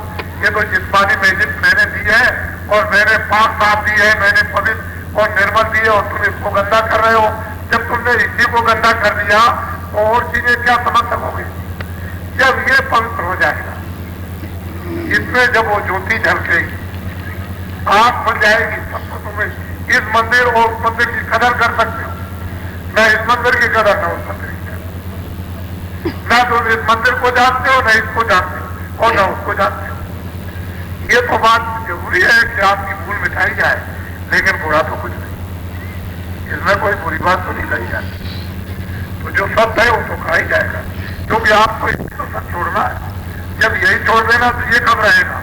ये तो जिस्मानी मस्जिद मैंने दी है और मैंने पाक साफ दी है, मैंने पवित्र और निर्मल दी है, और तुम इसको गंदा कर रहे हो। जब तुमने इसी को गंदा कर दिया तो और चीजें क्या समझ सकोगे? जब ये पवित्र हो जाएगा, इसमें जब वो ज्योति झलकेगी, आंख खुल जाएगी, तब तो तुम्हें इस मंदिर और उस मंदिर की कदर कर सकते हो। न इस मंदिर की कदर न उस मंदिर की कदर, न तुम इस मंदिर को जानते हो, न इसको जानते हो और न उसको जानते हो। ये तो बात जरूरी है कि आपकी भूल मिटाई जाए, लेकिन बुरा तो कुछ नहीं, इसमें कोई बुरी बात तो नहीं कही जाती। तो जो सत्य है वो तो कहा ही जाएगा, क्योंकि आपको तो सब छोड़ना है। जब यही छोड़ देना तो ये कब रहेगा?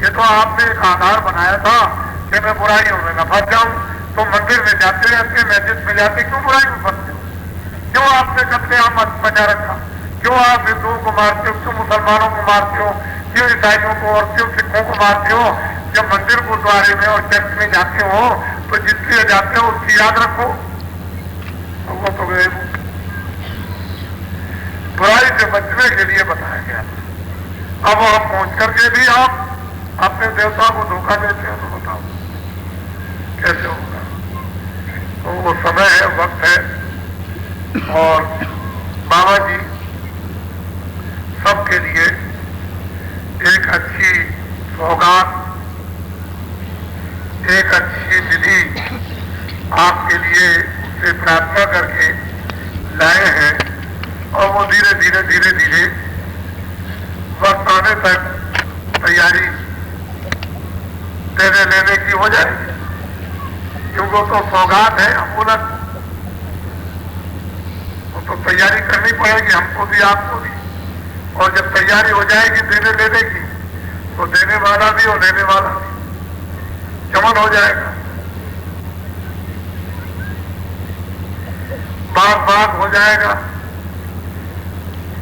ये तो आपने एक आधार बनाया था कि मैं बुराइयों में न फंस जाऊं, तो मंदिर में जाते रहते, मस्जिद में जाते, क्यों बुराई में फंसते हो? क्यों आपने कत्लेआम बचा रखा? क्यों आप हिंदुओं को मारते हो? क्यों मुसलमानों को मारते हो? क्यों ईसाइयों को और क्यों सिखों को मारते हो? जब मंदिर गुरुद्वारे में और चर्च में जाते हो तो जिसके लिए जाते हो उसकी याद रखो। तो वो तो गए, बुराई से बचने के लिए बताया गया। अब आप पहुंच करके भी आप अपने देवता को धोखा देते हैं, तो बताओ कैसे होगा? तो वो समय है, वक्त है, और बाबा जी सबके लिए एक अच्छी सौगात, एक अच्छी विधि आपके लिए उससे प्रार्थना करके लाए हैं, और वो धीरे धीरे धीरे धीरे वक्त आने तक तैयारी देने लेने की हो जाएगी, क्योंकि तो सौगात है अमूलक। तो तैयारी करनी पड़ेगी हमको भी आपको भी। और जब तैयारी हो जाएगी देने लेने की, तो देने वाला भी और लेने वाला भी चमन हो जाएगा, बाग बाग हो जाएगा।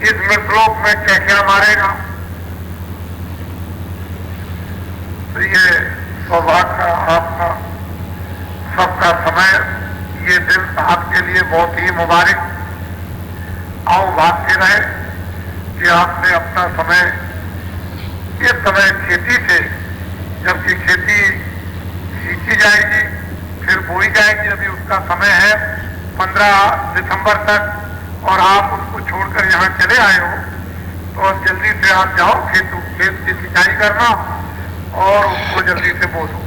इस मृतलोक में क्या क्या मारेगा। तो ये सौभाग्य आपका सबका समय, ये दिन आपके लिए बहुत ही मुबारक आओ भाग्य रहे कि आपने अपना समय, इस समय खेती से, जबकि खेती सींची जाएगी फिर बोई जाएगी, अभी उसका समय है 15 दिसंबर तक, और आप उसको छोड़कर यहाँ चले आए हो, तो अब जल्दी से आप जाओ खेत की सिंचाई करना और उसको जल्दी से बो दो।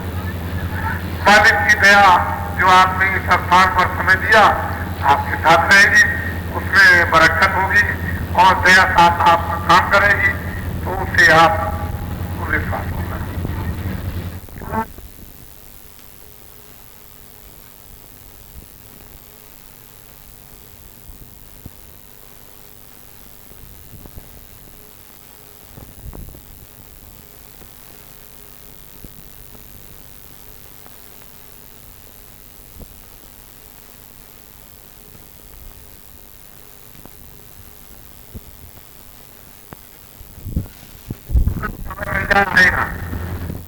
मालिक की दया जो आपने इस स्थान पर समय दिया आपके साथ रहेगी, उसमें बरकत होगी और दया साथ आपका काम करेगी, तो उससे आप विश्वास होगा।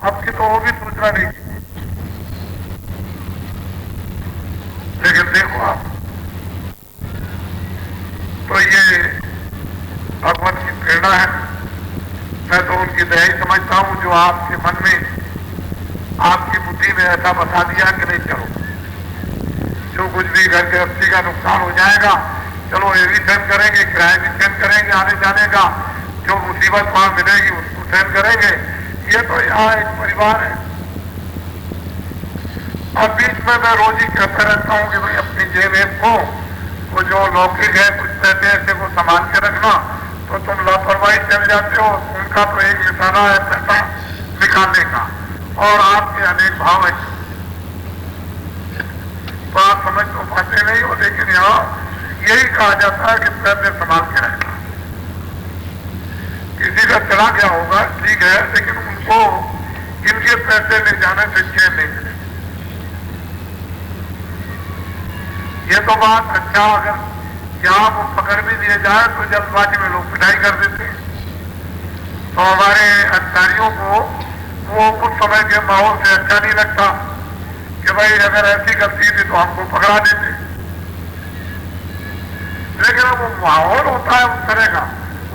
अब की तो वो भी सूचना नहीं, लेकिन देखो आप, तो ये भगवान की प्रेरणा है। मैं तो उनकी दया ही समझता हूं जो आपके मन में, आपकी बुद्धि में ऐसा बता दिया कि नहीं चलो, जो कुछ भी घर गृहस्थी का नुकसान हो जाएगा, चलो ये भी सहन करेंगे, किराए भी सहन करेंगे, आने जाने का जो मुसीबत वहां मिलेगी उसको सहन करेंगे। ये तो यहाँ एक परिवार है। अब बीच में मैं रोज ही कहता रहता हूँ कि भाई अपनी जेब को वो जो लौकिक है कुछ पैसे ऐसे को संभाल के रखना, तो तुम लापरवाही चल जाते हो। उनका तो एक निशाना है पैसा निकालने का, और आपके अनेक भाव है, तो आप समझ तो पाते नहीं हो। लेकिन यहाँ यही कहा जाता है कि पैसे संभाल के रखना। किसी का चला गया होगा ठीक है, लेकिन उनको इनके पैसे ले जाने से चैन नहीं मिले। ये तो बात अच्छा, अगर यहाँ वो पकड़ भी दिए जाए तो जल्दबाजी में लोग पिटाई कर देते हैं, तो हमारे अधिकारियों को वो उस समय के माहौल से अच्छा नहीं लगता कि भाई अगर ऐसी गलती थी तो हमको पकड़ा देते। लेकिन अब वो माहौल होता है उस तरह का,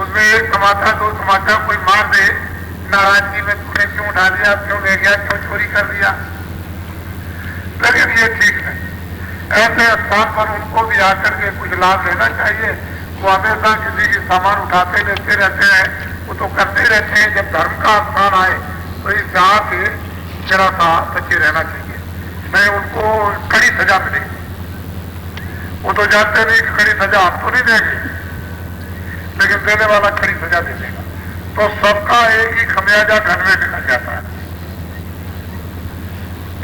उसमें एक टमाटर दो टमाटर कोई मार दे, नाराजगी में तुमने क्यों उठा दिया, क्यों ले गया, क्यों चोरी कर दिया। लेकिन ये ठीक नहीं, ऐसे स्थान पर उनको भी आकर के कुछ लाभ लेना चाहिए। वो हमेशा किसी की सामान उठाते लेते रहते हैं, वो तो करते रहते हैं। जब धर्म का स्थान आए तो इस जहाँ से जरा सा बचे रहना चाहिए, नहीं उनको कड़ी सजा मिलेगी। वो तो जानते नहीं कि कड़ी सजा हम तो नहीं देंगे, लेकिन देने वाला कड़ी सजा दे देगा। तो सबका एक ही खमियाजा घर में निकल जाता है,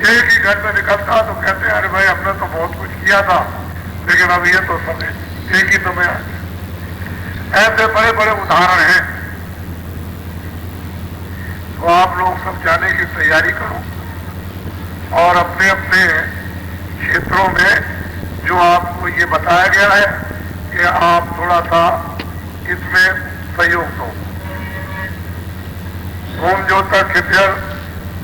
एक ही घर में निकलता तो कहते हैं अरे भाई हमने तो बहुत कुछ किया था, लेकिन अब ये तो सब एक ही समय। ऐसे बड़े बड़े उदाहरण हैं। तो आप लोग सब जाने की तैयारी करो और अपने अपने क्षेत्रों में जो आपको ये बताया गया है कि आप थोड़ा सा इसमें सहयोग दो। होम ज्योति खेतर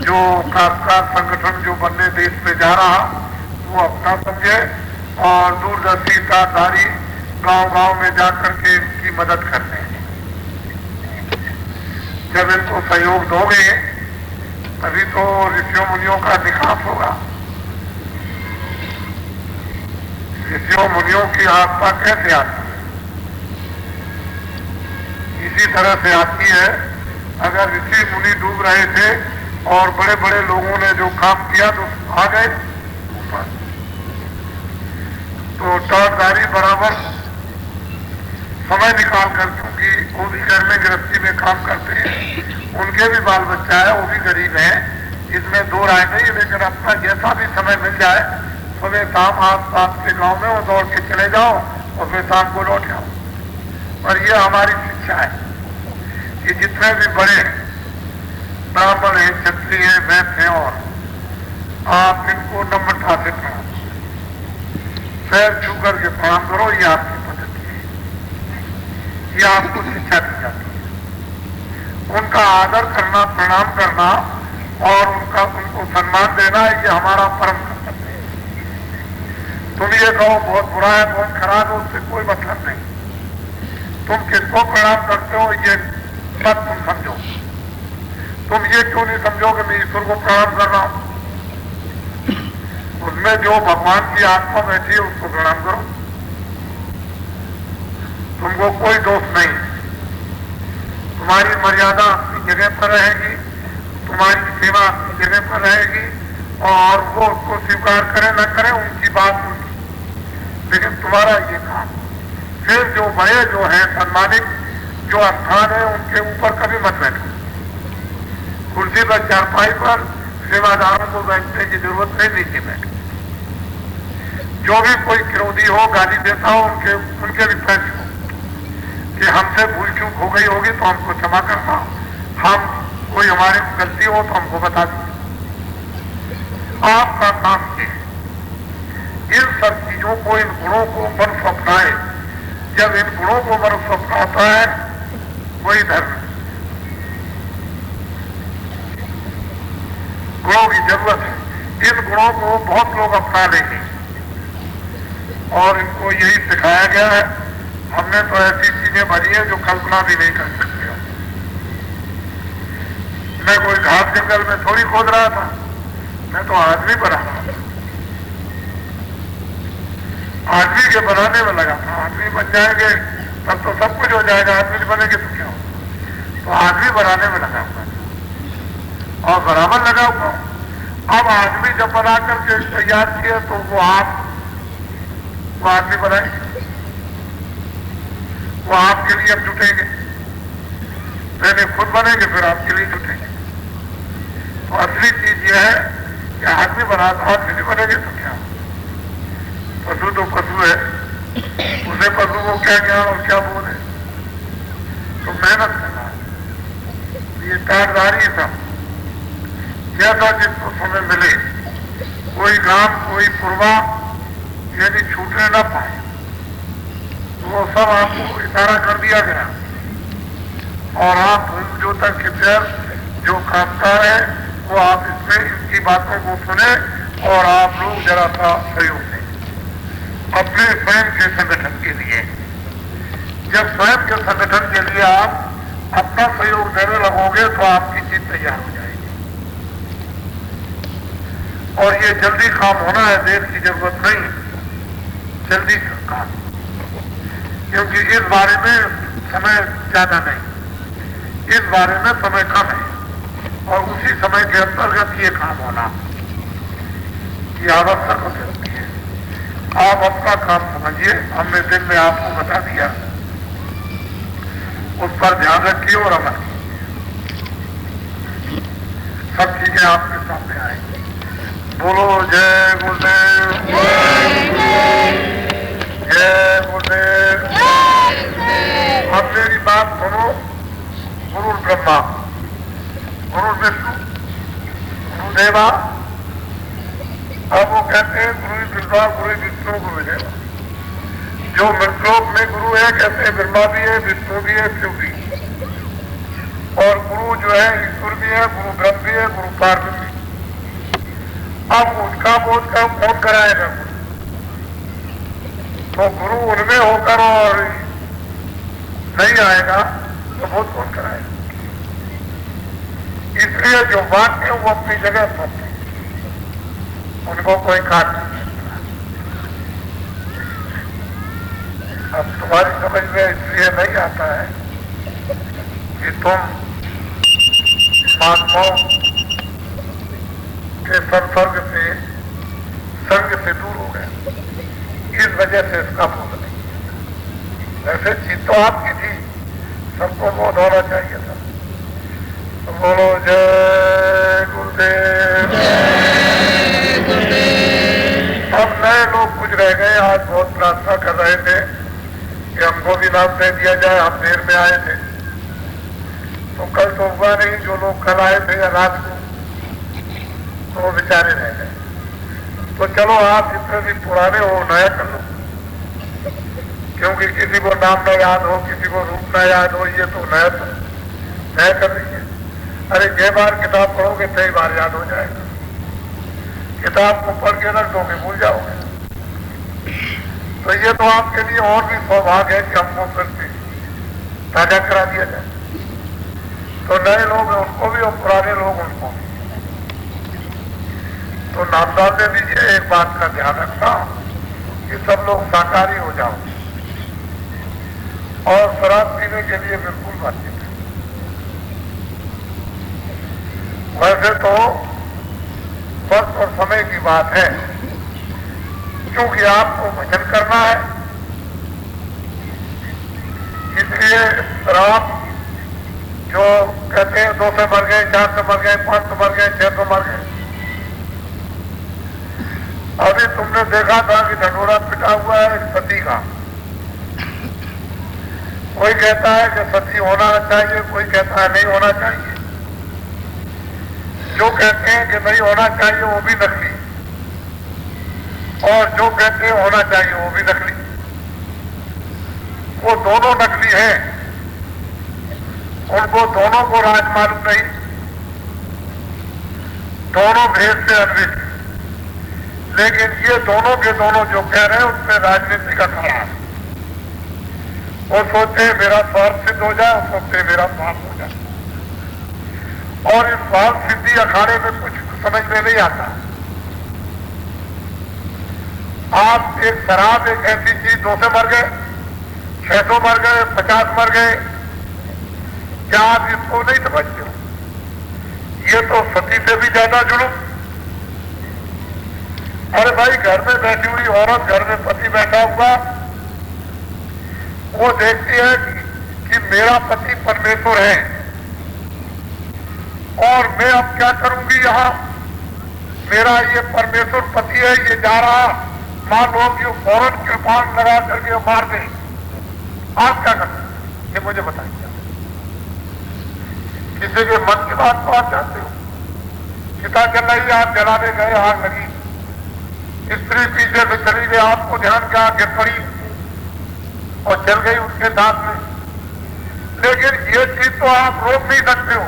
जो काश्तकार संगठन जो बनने देश में जा रहा, वो अपना समझे और दूरदर्शी तारधारी गांव-गांव में जाकर के इनकी मदद करने। जब इनको सहयोग दोगे तभी तो ऋषियों मुनियों का विकास होगा। ऋषियों मुनियों की आस्था कैसे आती है? इसी तरह से आती है। अगर ऋषि मुनि डूब रहे थे और बड़े बड़े लोगों ने जो काम किया तो आ गए ऊपर, तो टॉर्चदारी बराबर समय निकाल कर, क्योंकि वो भी घर में गृहस्थी में काम करते हैं, उनके भी बाल बच्चा है, वो भी गरीब है, इसमें दो राय नहीं। लेकिन अपना जैसा भी समय मिल जाए, सुबह शाम आस पास के गांव में वो दौड़ के चले जाओ और फिर शाम को लौट आओ। और ये हमारी शिक्षा है कि जितने भी बड़े ब्राह्मण हैं, क्षत्रिय हैं, वैश्य हैं, और आप इनको नम्रता से प्रणाम, पैर छू करके प्रणाम करो। ये आपकी पद्धति है, ये आपको शिक्षा दी जाती है। उनका आदर करना, प्रणाम करना और उनको सम्मान देना, ये हमारा परम कर्तव्य है। तुम ये कहो बहुत बुरा है, बहुत खराब है, उससे कोई मतलब नहीं। तुम किसको प्रणाम करते हो ये मत तुम समझो। तुम ये क्यों नहीं समझो कि मैं ईश्वर को प्रणाम कर रहा हूं? उसमें जो भगवान की आत्मा बैठी है उसको प्रणाम करो। तुमको कोई दोष नहीं, तुम्हारी मर्यादा अपनी जगह पर रहेगी, तुम्हारी सेवा अपनी जगह पर रहेगी, और वो उसको स्वीकार करे न करे उनकी बात उनकी, लेकिन तुम्हारा ये काम। फिर जो बड़े जो है सम्मानित जो स्थान है उनके ऊपर कभी मत बैठो। कुर्सी पर, चारपाई पर सेवादारों को बैठने की जरूरत नहीं, नीचे बैठो। जो भी कोई विरोधी हो, गाली देता हो, उनके रिक्वेस्ट हो कि हमसे भूल चूक हो गई होगी तो हमको क्षमा करना, हम कोई हमारे गलती हो तो हमको बता दीजिए। आपका काम ये है इन सब चीजों को, इन गुणों को मनुष्य अपनाए। जब इन गुणों को मनुष्य अपनाता है वही धर्म। गुणों की जरूरत है। इन गुणों को बहुत लोग अपना लेंगे और इनको यही सिखाया गया है। हमने तो ऐसी चीजें भरी है जो कल्पना भी नहीं कर सकते हो। मैं कोई घास जंगल में थोड़ी खोद रहा था, मैं तो आदमी बना रहा था, आदमी के बनाने में लगा था। आदमी बन जाएंगे तब तो सब कुछ हो जाएगा, आदमी बनेंगे तो क्या हो? तो आदमी बनाने में लगा हुआ था और बराबर लगा हुआ। अब आदमी जब बना करके तैयार किया तो वो आदमी बनाएंगे, वो आपके लिए अब जुटेंगे। पहले खुद बनेंगे फिर आपके लिए जुटेंगे। तो असली चीज यह है कि आदमी बना, आदमी नहीं बनेंगे तो क्या? पशु तो पशु है, उसे पशु को क्या ज्ञान और क्या बोल है? तो मेहनत करना, ये ताकदारी सब जैसा जिसको समय मिले, कोई काम कोई पूर्वा यदि छूटने न पाए तो वो सब आपको इशारा कर दिया गया और आप जो तक जो कामकार है वो आप इसमें इनकी बातों को सुने और आप लोग जरा सा सहयोग दें अपने स्वयं के संगठन के लिए। जब स्वयं के संगठन के लिए आप अपना सहयोग देने लगोगे तो आपकी चीज तैयार हो जाएगी। और ये जल्दी काम होना है, देर की जरूरत नहीं, जल्दी काम, क्योंकि इस बारे में समय ज्यादा नहीं, इस बारे में समय कम है और उसी समय के अंतर्गत ये काम होना ये आवश्यक हो सकती है। आप अपना काम समझिए, हमने दिन में आपको बता दिया, उस पर ध्यान रखिए और अमल कीजिए। सब चीजें आपके सामने आएंगी। बोलो जय गुरुदेव, जय गुरुदेव। अब मेरी बात सुनो। गुरु ब्रह्मा, गुरु विष्णु, गुरुदेवा। अब वो कहते हैं गुरु ब्रह्मा, गुरु विष्णु, गुरुदेवा। जो मृतलोक में गुरु है कहते हैं ब्रह्मा भी है, विष्णु भी है, शिव भी है। और गुरु जो है ईश्वर भी है, गुरु ब्रह्म भी है, गुरु पार्वती भी। अब उनका बोध का कौन कराएगा? तो गुरु उनमें होकर और नहीं आएगा तो बोध कौन कराएगा? इसलिए जो वाक्य वो अपनी जगह पर है, उनको कोई काट नहीं सकता। अब तुम्हारी समझ में इसलिए नहीं आता है कि तुम महात्माओं के संसर्ग से, संग से दूर हो गए, इस वजह से इसका बोध नहीं। वैसे चीज तो आपकी थी, सबको बोध होना चाहिए था। तो बोलो जय गुरुदेव। अब नए लोग कुछ रह गए, आज बहुत प्रार्थना कर रहे थे। भी नाम दे दिया जाए। हम देर में आए थे तो कल तो हुआ नहीं, जो लोग कल आए थे रात को तो वो बेचारे रह गए। तो चलो आप जितने भी पुराने हो नया कर लो, क्योंकि किसी को नाम न याद हो, किसी को रूप न याद हो, ये तो नया कर लीजिए। अरे 6 बार किताब पढ़ोगे 6 बार याद हो जाएगा। किताब को पढ़ के रख दोगे भूल जाओगे। तो ये तो आपके लिए और भी सौभाग्य है कि हमको फिर से ताजा करा दिया जाए। तो नए लोग हैं उनको भी और पुराने लोग उनको भी। तो नामदार दे दीजिए। एक बात का ध्यान रखना कि सब लोग शाकाहारी हो जाओ और शराब पीने के लिए बिल्कुल मत पीना। वैसे तो वक्त और समय की बात है, क्योंकि आपको भजन करना है, इसलिए शराब जो कहते हैं 2 से मर गए, 4 से मर गए, 5 से मर गए, 6 से मर गए। अभी तुमने देखा था कि ढंढोरा पिटा हुआ है एक सती का। कोई कहता है कि सती होना चाहिए, कोई कहता है नहीं होना चाहिए। जो कहते हैं कि नहीं होना चाहिए वो भी नकली, और जो कहते हैं होना चाहिए वो भी नकली। वो दोनों नकली हैं, उनको दोनों को राज मालूम नहीं, दोनों भेद से अनभिज्ञ। लेकिन ये दोनों के दोनों जो कह रहे हैं उसमें राजनीति का खड़ा है। वो सोचते हैं मेरा स्वार्थ सिद्ध हो जाए, वो सोचते हैं मेरा स्वार्थ हो जाए। और इस स्वार्थ सिद्धि अखाड़े में कुछ समझ में नहीं आता। आप एक शराब एक ऐसी चीज 2 से मर गए, 600 मर गए, 50 मर गए, क्या आप इसको नहीं समझते हो? ये तो सती से भी ज्यादा जुलूम। अरे भाई घर में बैठी हुई औरत, घर में पति बैठा हुआ, वो देखती है कि मेरा पति परमेश्वर है और मैं अब क्या करूंगी, यहां मेरा ये परमेश्वर पति है, ये जा रहा, मान लो कि फौरन कृपाण लगा करके मार दे, आप क्या करते? ये मुझे बताइए। किसी के मन की बात को आप जानते हो? चिता जल रही, आप जलाने गए, आग लगी, स्त्री पीछे से चली गई, आपको ध्यान क्या गिर पड़ी और चल गई उसके साथ में। लेकिन ये चीज तो आप रोक नहीं सकते हो,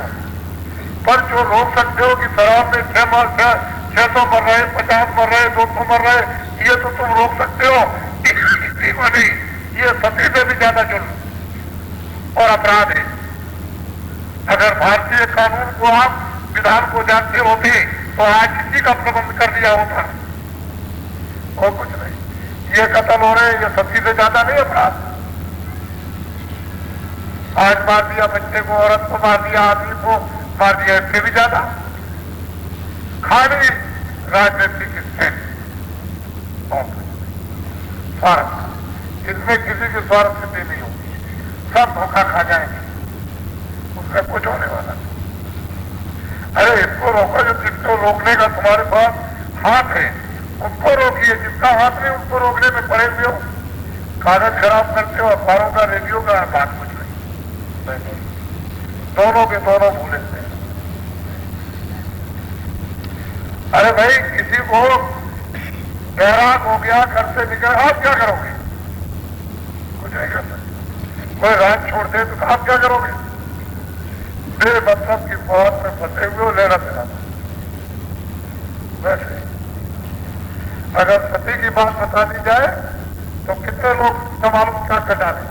पर जो रोक सकते हो कि शराब में 600 मर रहे, 50 मर रहे, 200 मर रहे, ये तो तुम रोक सकते हो। इसी को नहीं, ये सती से भी ज्यादा जुर्म और अपराध है। अगर भारतीय कानून को आप विधान को जानते होते तो आज इसी का प्रबंध कर दिया होता, और कुछ नहीं। ये कत्ल हो रहे, ये सती से ज्यादा नहीं अपराध। आज मार दिया बच्चे को, औरत को मार दिया, आदमी को मार दिया, इससे भी ज्यादा। खाली राजनीतिक स्टैंड स्वार्थ, इसमें किसी की स्वार्थ सिद्धि नहीं होगी, सब धोखा खा जाएंगे, उसमें कुछ होने वाला नहीं। अरे इसको रोको, जो जिसको रोकने का तुम्हारे पास हाथ है उनको रोकिए, जिसका हाथ नहीं उनको रोकने में पड़े हुए हो। कागज खराब करते हो, अखबारों का, रेडियो का, बात कुछ नहीं। दोनों के दोनों भूले थे। अरे भाई किसी को बैराग हो गया, घर से निकल, आप क्या करोगे? कुछ नहीं कर सकते। कोई राज छोड़ दे तो आप क्या करोगे? बेमतलब की फौज में फंसे हुए हो, लेना देना। वैसे अगर सती की बात बता दी जाए तो कितने लोग न मालूम क्या कटा रहे।